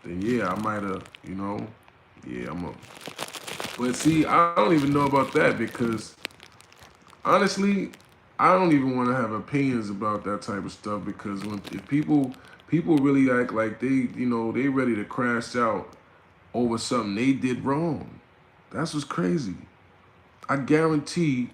Then yeah, I might have, yeah, I'm a. But see, I don't even know about that because honestly, I don't even want to have opinions about that type of stuff because if people really act like they ready to crash out over something they did wrong. That's what's crazy. I guarantee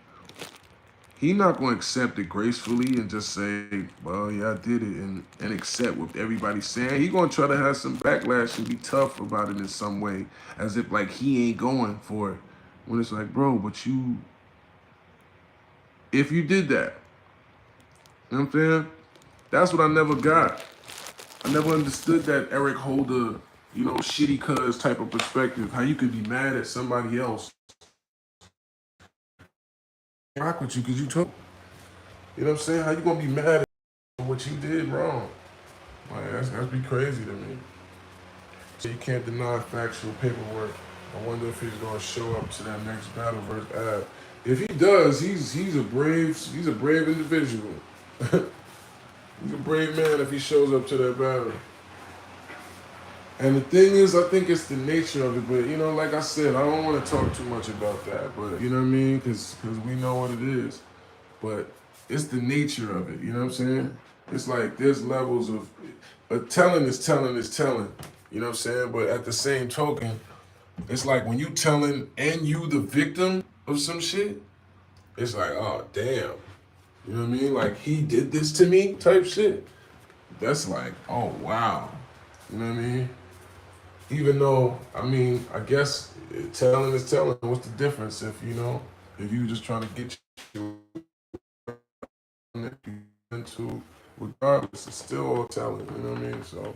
he not gonna accept it gracefully and just say, "Well, yeah, I did it," and accept what everybody's saying. He gonna try to have some backlash and be tough about it in some way, as if like he ain't going for it. When it's like, bro, but if you did that, you know what I'm saying? That's what I never got. I never understood that Eric Holder, shitty cuz type of perspective. How you could be mad at somebody else, rock with you because you told. You know what I'm saying? How you gonna be mad at what you did wrong? Like that's be crazy to me. So you can't deny factual paperwork. I wonder if he's gonna show up to that next battle versus Ab. If he does, he's a brave individual. He's a brave man if he shows up to that battle. And the thing is, I think it's the nature of it. But like I said, I don't want to talk too much about that. But you know what I mean? Because we know what it is. But it's the nature of it. You know what I'm saying? It's like there's levels of telling is telling is telling. You know what I'm saying? But at the same token, it's like when you telling and you the victim of some shit, it's like, oh damn. You know what I mean? Like he did this to me type shit. That's like, oh wow. You know what I mean? Even though, I mean, I guess telling is telling. What's the difference if you just trying to get you into regardless, it's still all telling, you know what I mean? So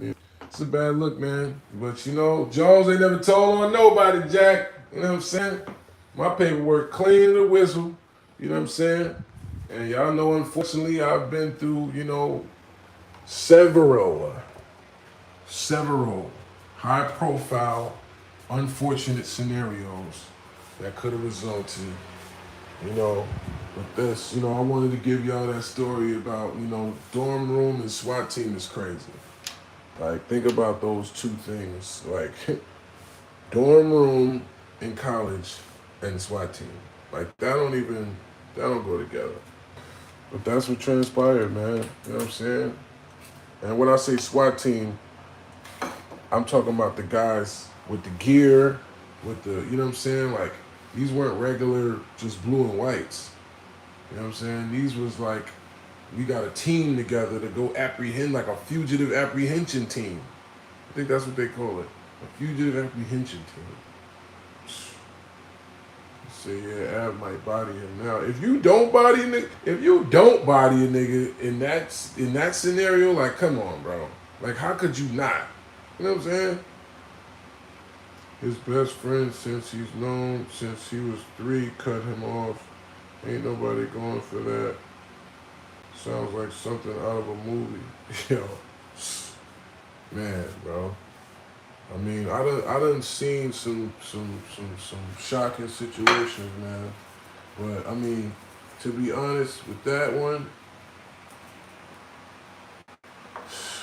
yeah, it's a bad look, man. But Jones ain't never told on nobody, Jack. You know what I'm saying? My paperwork clean as a whistle. You know what I'm saying? And y'all know, unfortunately, I've been through, several high profile, unfortunate scenarios that could have resulted, with this. I wanted to give y'all that story about, dorm room and SWAT team is crazy. Like, think about those two things. Like, dorm room in college and SWAT team. Like, that don't go together. But that's what transpired, man. You know what I'm saying? And when I say SWAT team, I'm talking about the guys with the gear, with the, you know what I'm saying? Like, these weren't regular, just blue and whites. You know what I'm saying? These was like, we got a team together to go apprehend, like a fugitive apprehension team. I think that's what they call it. A fugitive apprehension team. Say, yeah, Ab might body him now. If you don't body a nigga in that scenario, like, come on, bro. Like, how could you not? You know what I'm saying? His best friend since he's known since he was 3 cut him off. Ain't nobody going for that. Sounds like something out of a movie. Yo, man, bro. I mean, I done seen some shocking situations, man. But I mean, to be honest with that one,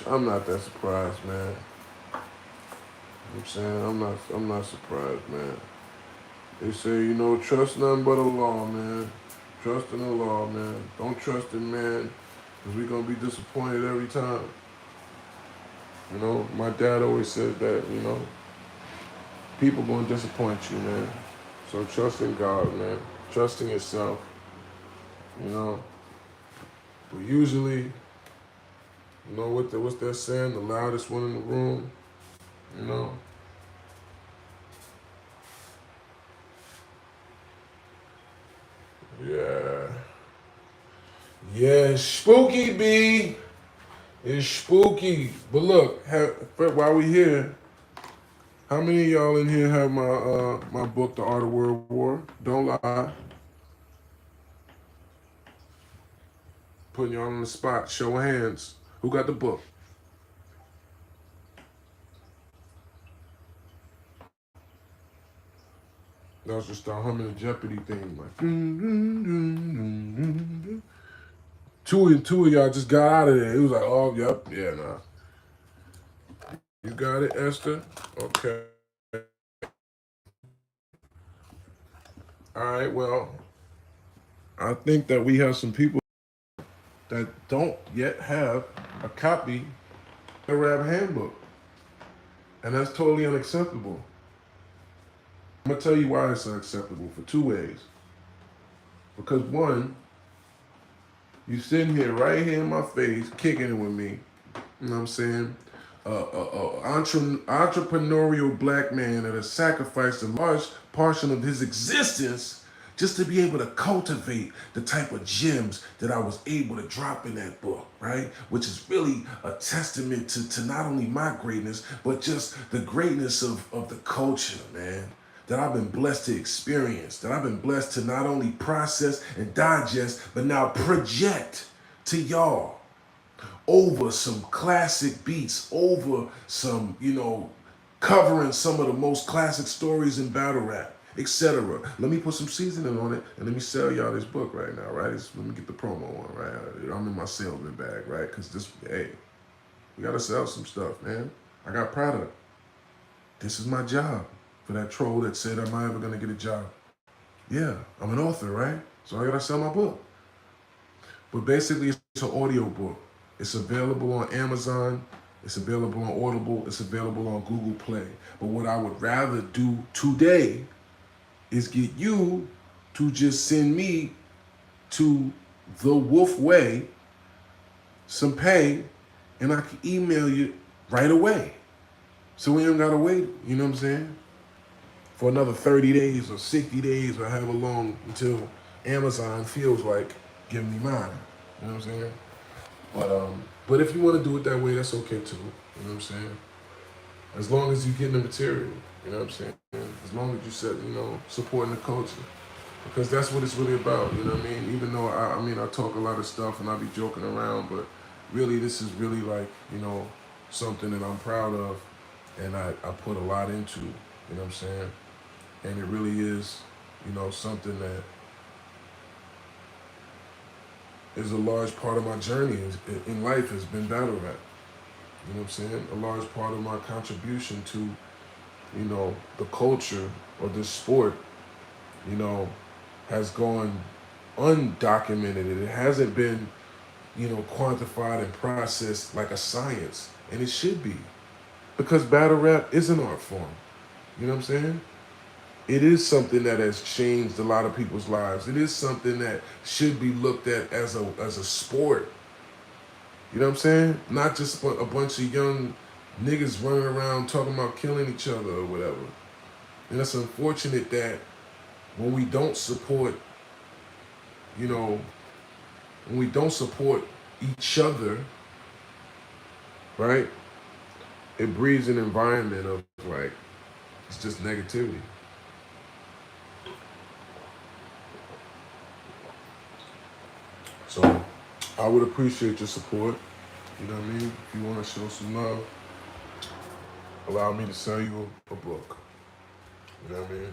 I'm not that surprised, man. You know what I'm saying? I'm not surprised, man. They say, trust nothing but the law, man. Trust in the law, man. Don't trust in man, because we're going to be disappointed every time. My dad always said that, people going to disappoint you, man. So trust in God, man. Trust in yourself, you know. But usually, what's that saying? The loudest one in the room, you know. Yeah. Yeah, spooky, B. It's spooky. But look, while we here, how many of y'all in here have my book, The Art of World War? Don't lie. Putting y'all on the spot. Show of hands. Who got the book? That was just start humming the Jeopardy theme, like. Dun, dun, dun, dun, dun, dun. Two of y'all just got out of there. It was like, oh, yep, yeah, nah. You got it, Esther? Okay. All right, well, I think that we have some people that don't yet have a copy of the rap handbook. And that's totally unacceptable. I'm gonna tell you why it's unacceptable for two ways. Because one, you sitting here right here in my face, kicking it with me. You know what I'm saying? Entrepreneurial black man that has sacrificed a large portion of his existence just to be able to cultivate the type of gems that I was able to drop in that book, right? Which is really a testament to not only my greatness, but just the greatness of the culture, man, that I've been blessed to experience, that I've been blessed to not only process and digest, but now project to y'all over some classic beats, over some, covering some of the most classic stories in battle rap, etc. Let me put some seasoning on it and let me sell y'all this book right now, right? Let me get the promo on, right? I'm in my salesman bag, right? Because hey, we got to sell some stuff, man. I got product. This is my job. For that troll that said, am I ever going to get a job? Yeah, I'm an author, right? So I got to sell my book. But basically, it's an audio book. It's available on Amazon. It's available on Audible. It's available on Google Play. But what I would rather do today is get you to just send me to the Wolf Way some pay, and I can email you right away. So we ain't gotta wait, you know what I'm saying? For another 30 days or 60 days or however long until Amazon feels like giving me mine. You know what I'm saying? But if you want to do it that way, that's okay too. You know what I'm saying? As long as you're getting the material, you know what I'm saying? As long as you said, supporting the culture. Because that's what it's really about, you know what I mean? Even though, I talk a lot of stuff and I be joking around, but really this is really like, something that I'm proud of and I put a lot into, you know what I'm saying? And it really is, something that is a large part of my journey in life has been battle rap. You know what I'm saying? A large part of my contribution to, the culture of this sport, has gone undocumented. It hasn't been, quantified and processed like a science. And it should be. Because battle rap is an art form. You know what I'm saying? It is something that has changed a lot of people's lives. It is something that should be looked at as a sport. You know what I'm saying? Not just a bunch of young niggas running around talking about killing each other or whatever. And it's unfortunate that when we don't support, when we don't support each other, right? It breeds an environment of like, it's just negativity. So I would appreciate your support. You know what I mean? If you want to show some love, allow me to sell you a book. You know what I mean?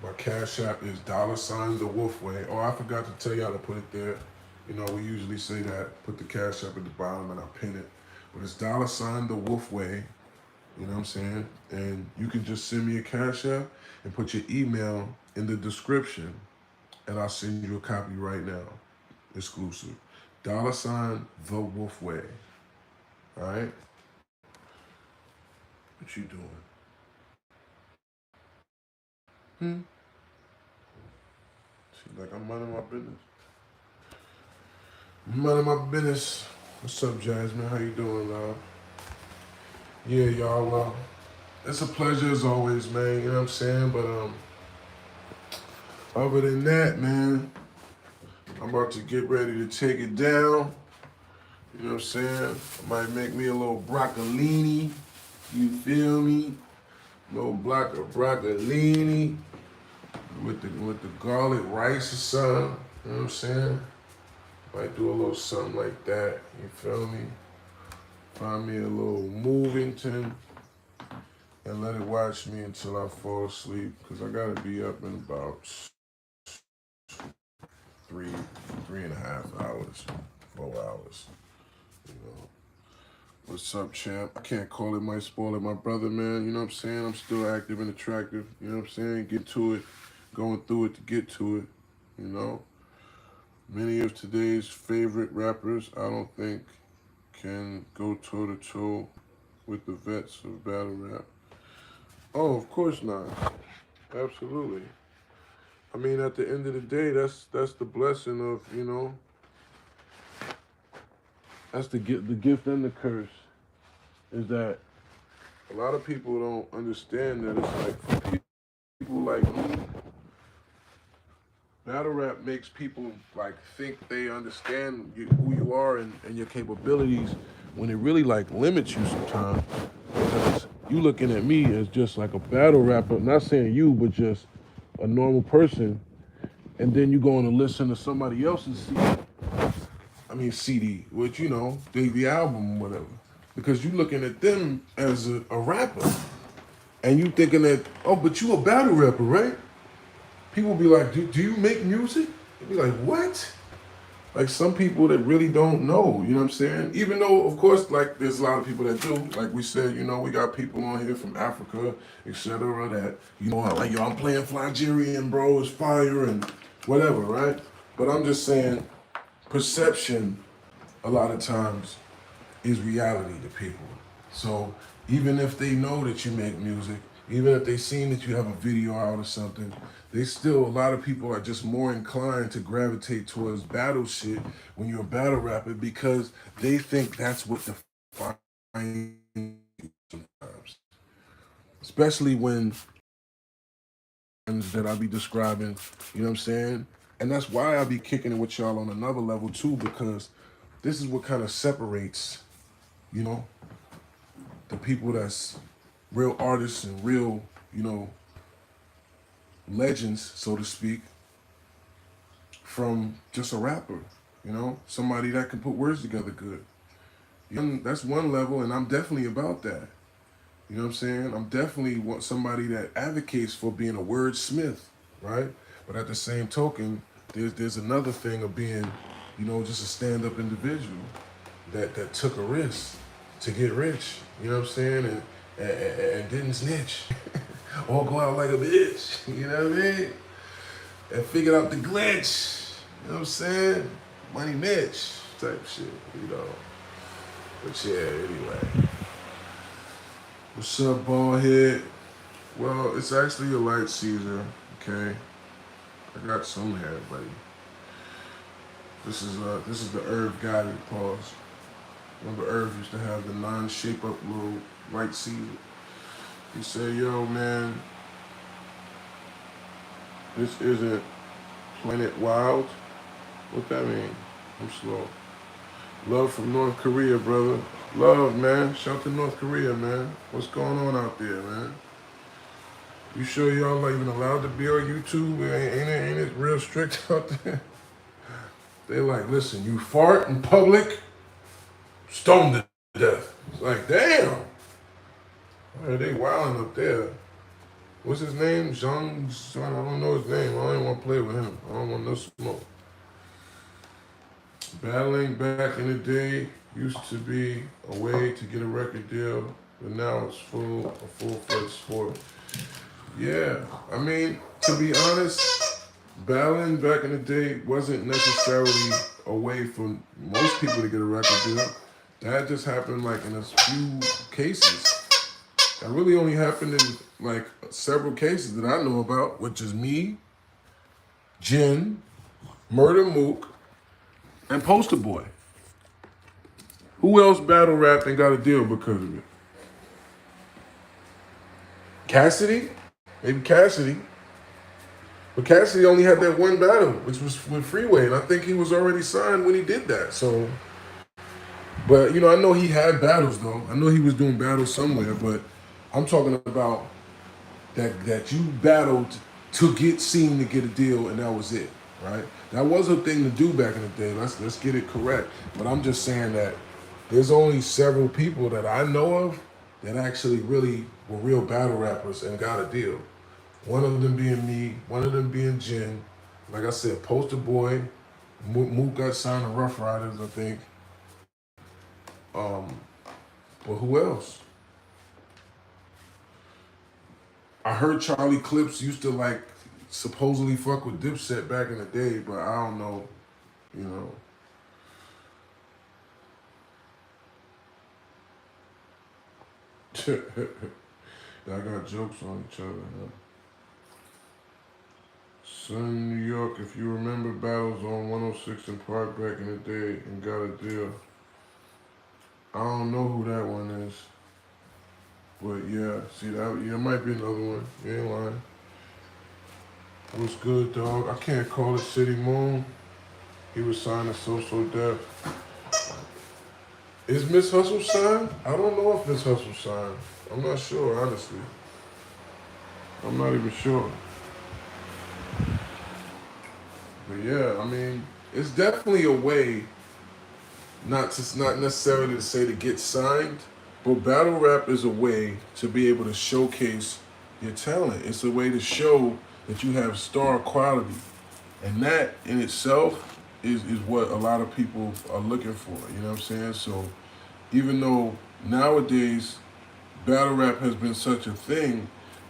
My cash app is $ the Wolf Way. Oh, I forgot to tell y'all to put it there. We usually say that, put the cash app at the bottom and I pin it. But it's $ the Wolf Way. You know what I'm saying? And you can just send me a cash app and put your email in the description and I'll send you a copy right now. Exclusive. $ the Wolf Way. All right? What you doing? See, like I'm minding my business. I'm minding my business. What's up, Jasmine? How you doing, love? Yeah, y'all. Well, it's a pleasure as always, man. You know what I'm saying? But other than that, man, I'm about to get ready to take it down. You know what I'm saying? I might make me a little broccolini. You feel me? A little block of broccolini with the garlic rice or something. You know what I'm saying? Might do a little something like that. You feel me? Find me a little Movington. and let it watch me until I fall asleep, because I gotta be up in about three, 3.5 hours, 4 hours. You know. What's up, champ? I can't call it my spoil it, my brother, man. You know what I'm saying? I'm still active and attractive. You know what I'm saying? Get to it, going through it to get to it. You know? Many of today's favorite rappers, I don't think, can go toe to toe with the vets of battle rap. Oh, of course not. Absolutely. I mean, at the end of the day, that's the blessing of, that's the gift and the curse, is that a lot of people don't understand that it's like for people like me, battle rap makes people like think they understand who you are and your capabilities, when it really like limits you sometimes, because you looking at me as just like a battle rapper, not saying you, but just a normal person, and then you going to listen to somebody else's CD, which the album or whatever, because you looking at them as a rapper, and you thinking that, oh, but you a battle rapper, right? People be like, do you make music? They be like, what? Like some people that really don't know, you know what I'm saying? Even though, of course, like there's a lot of people that do. Like we said, we got people on here from Africa, etc. that, like, yo, I'm playing Flygerian, bro, it's fire and whatever, right? But I'm just saying, perception a lot of times is reality to people. So even if they know that you make music, even if they seen that you have a video out or something, a lot of people are just more inclined to gravitate towards battle shit when you're a battle rapper, because they think that's what defines you sometimes. Especially when that I be describing, you know what I'm saying? And that's why I be kicking it with y'all on another level too, because this is what kind of separates, you know, the people that's real artists and real, legends, so to speak, from just a rapper, somebody that can put words together good. That's one level, and I'm definitely about that. You know what I'm saying? I'm definitely somebody that advocates for being a wordsmith, right? But at the same token, there's another thing of being, just a stand-up individual that took a risk to get rich. You know what I'm saying? And didn't snitch or go out like a bitch. You know what I mean? And figured out the glitch. You know what I'm saying? Money Mitch type shit. But yeah, anyway. What's up, ballhead? Well, it's actually a light season, okay? I got some hair, buddy. This is the Irv Gotti pause. Remember Irv used to have the non-shape up little light season. He said, yo, man, this isn't Planet Wild. What that mean? I'm slow. Love from North Korea, brother. Love, man. Shout to North Korea, man. What's going on out there, man? You sure y'all not even allowed to be on YouTube? Ain't it real strict out there? They like, listen, you fart in public, stoned to death. It's like, damn. They wilding up there. What's his name? Jean, I don't know his name. I don't even want to play with him. I don't want no smoke. Battling back in the day used to be a way to get a record deal, but now it's a full-fledged sport. Yeah, I mean, to be honest, battling back in the day wasn't necessarily a way for most people to get a record deal. That just happened like in a few cases. That really only happened in like several cases that I know about, which is me, Jen, Murder Mook, and Poster Boy. Who else battle rapped and got a deal because of it? Cassidy? Maybe Cassidy. But Cassidy only had that one battle, which was with Freeway, and I think he was already signed when he did that. So, but I know he had battles though. I know he was doing battles somewhere, but I'm talking about that you battled to get seen to get a deal, and that was it, right? That was a thing to do back in the day. Let's get it correct. But I'm just saying that there's only several people that I know of that actually really were real battle rappers and got a deal. One of them being me, one of them being Jen. Like I said, Poster Boy, Mook got signed to Rough Riders, I think. Um, but who else? I heard Charlie Clips used to like supposedly fuck with Dipset back in the day, but I don't know, you know. Y'all got jokes on each other, huh? Son, New York, if you remember battles on 106 and Park back in the day and got a deal. I don't know who that one is. But yeah, see that, yeah, might be another one. You ain't lying. What's good, dog? I can't call it City Moon. He was signed to So Def. Is Miss Hustle signed? I don't know if Miss Hustle signed. I'm not sure, honestly. I'm not even sure. But yeah, I mean, it's definitely a way not necessarily to say to get signed, but battle rap is a way to be able to showcase your talent. It's a way to show that you have star quality. And that in itself is what a lot of people are looking for. You know what I'm saying? So even though nowadays battle rap has been such a thing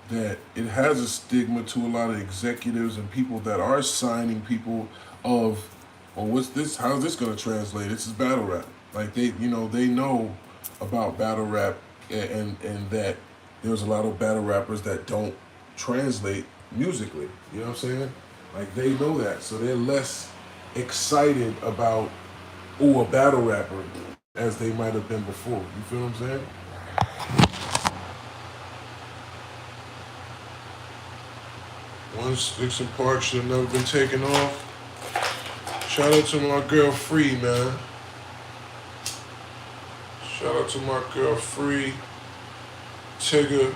that it has a stigma to a lot of executives and people that are signing people of, well, what's this? How's this gonna translate? This is battle rap. Like they know about battle rap and that there's a lot of battle rappers that don't translate musically. You know what I'm saying? Like they know that, so they're less excited about a battle rapper as they might have been before. You feel what I'm saying? 106 and Park should have never been taken off. Shout out to my girl Free, man. Shout out to my girl Free, Tigger.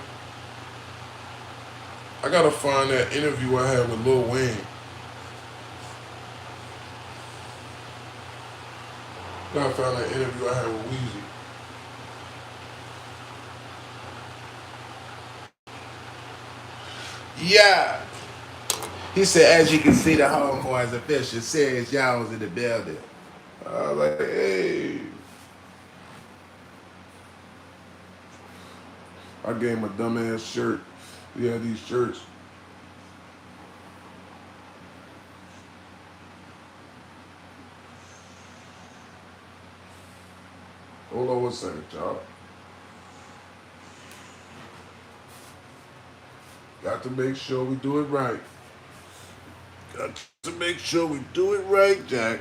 I gotta find that interview I had with Lil Wayne. Gotta find that interview I had with Weezy. Yeah. He said, as you can see, the homeboys official Serius, y'all was in the building. I was like, hey. I gave him a dumbass shirt. He had these shirts. Hold on one second, y'all. Got to make sure we do it right. Got to make sure we do it right, Jack.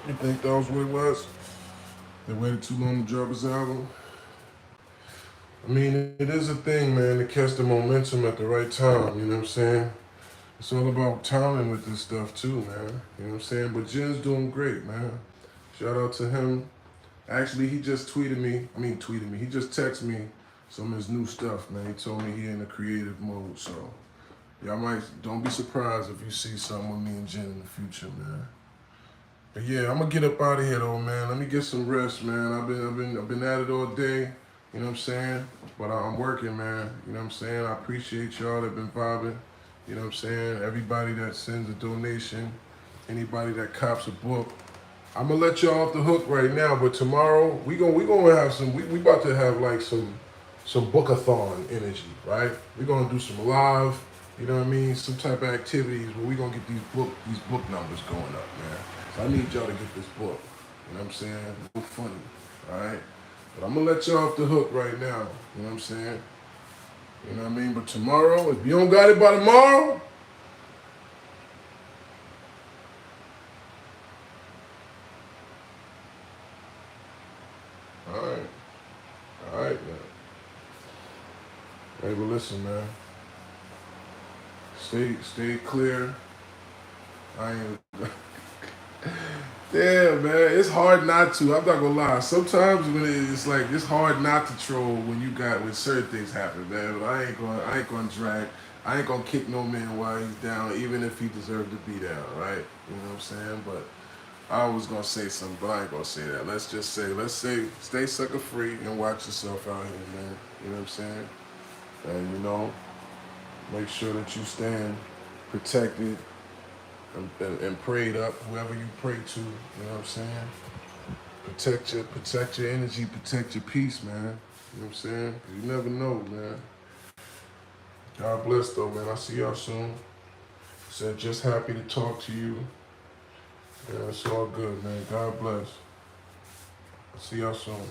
You think that was what it was? They waited too long to drop his album? I mean, it is a thing, man, to catch the momentum at the right time, you know what I'm saying? It's all about timing with this stuff too, man. You know what I'm saying? But Jen's doing great, man. Shout out to him. Actually, he just tweeted me. He just texted me some of his new stuff, man. He told me he in a creative mode, so y'all don't be surprised if you see something with me and Jen in the future, man. But yeah, I'm gonna get up out of here though, man. Let me get some rest, man. I've been at it all day. You know what I'm saying? But I'm working, man. You know what I'm saying? I appreciate y'all that been vibing. You know what I'm saying? Everybody that sends a donation, anybody that cops a book. I'm gonna let y'all off the hook right now, but tomorrow we gonna have some. We about to have like some bookathon energy, right? We're gonna do some live. You know what I mean? Some type of activities where we gonna get these book numbers going up, man. So I need y'all to get this book. You know what I'm saying? No funny, all right? But I'm gonna let y'all off the hook right now. You know what I'm saying? You know what I mean? But tomorrow, if you don't got it by tomorrow, all right, all right, man. Hey, but listen, man. Stay clear. I ain't. Yeah, man, it's hard not to. I'm not gonna lie. Sometimes when it's like it's hard not to troll when certain things happen, man. But I ain't gonna drag, I ain't gonna kick no man while he's down, even if he deserved to be down, right? You know what I'm saying? But I was gonna say something, but I ain't gonna say that. Let's say, stay sucker free and watch yourself out here, man. You know what I'm saying? And make sure that you stand protected and prayed up, whoever you pray to. You know what I'm saying? Protect your energy, protect your peace, man. You know what I'm saying? 'Cause you never know, man. God bless though, man. I'll see y'all soon. Said just happy to talk to you. Yeah, it's all good, man. God bless. I'll see y'all soon.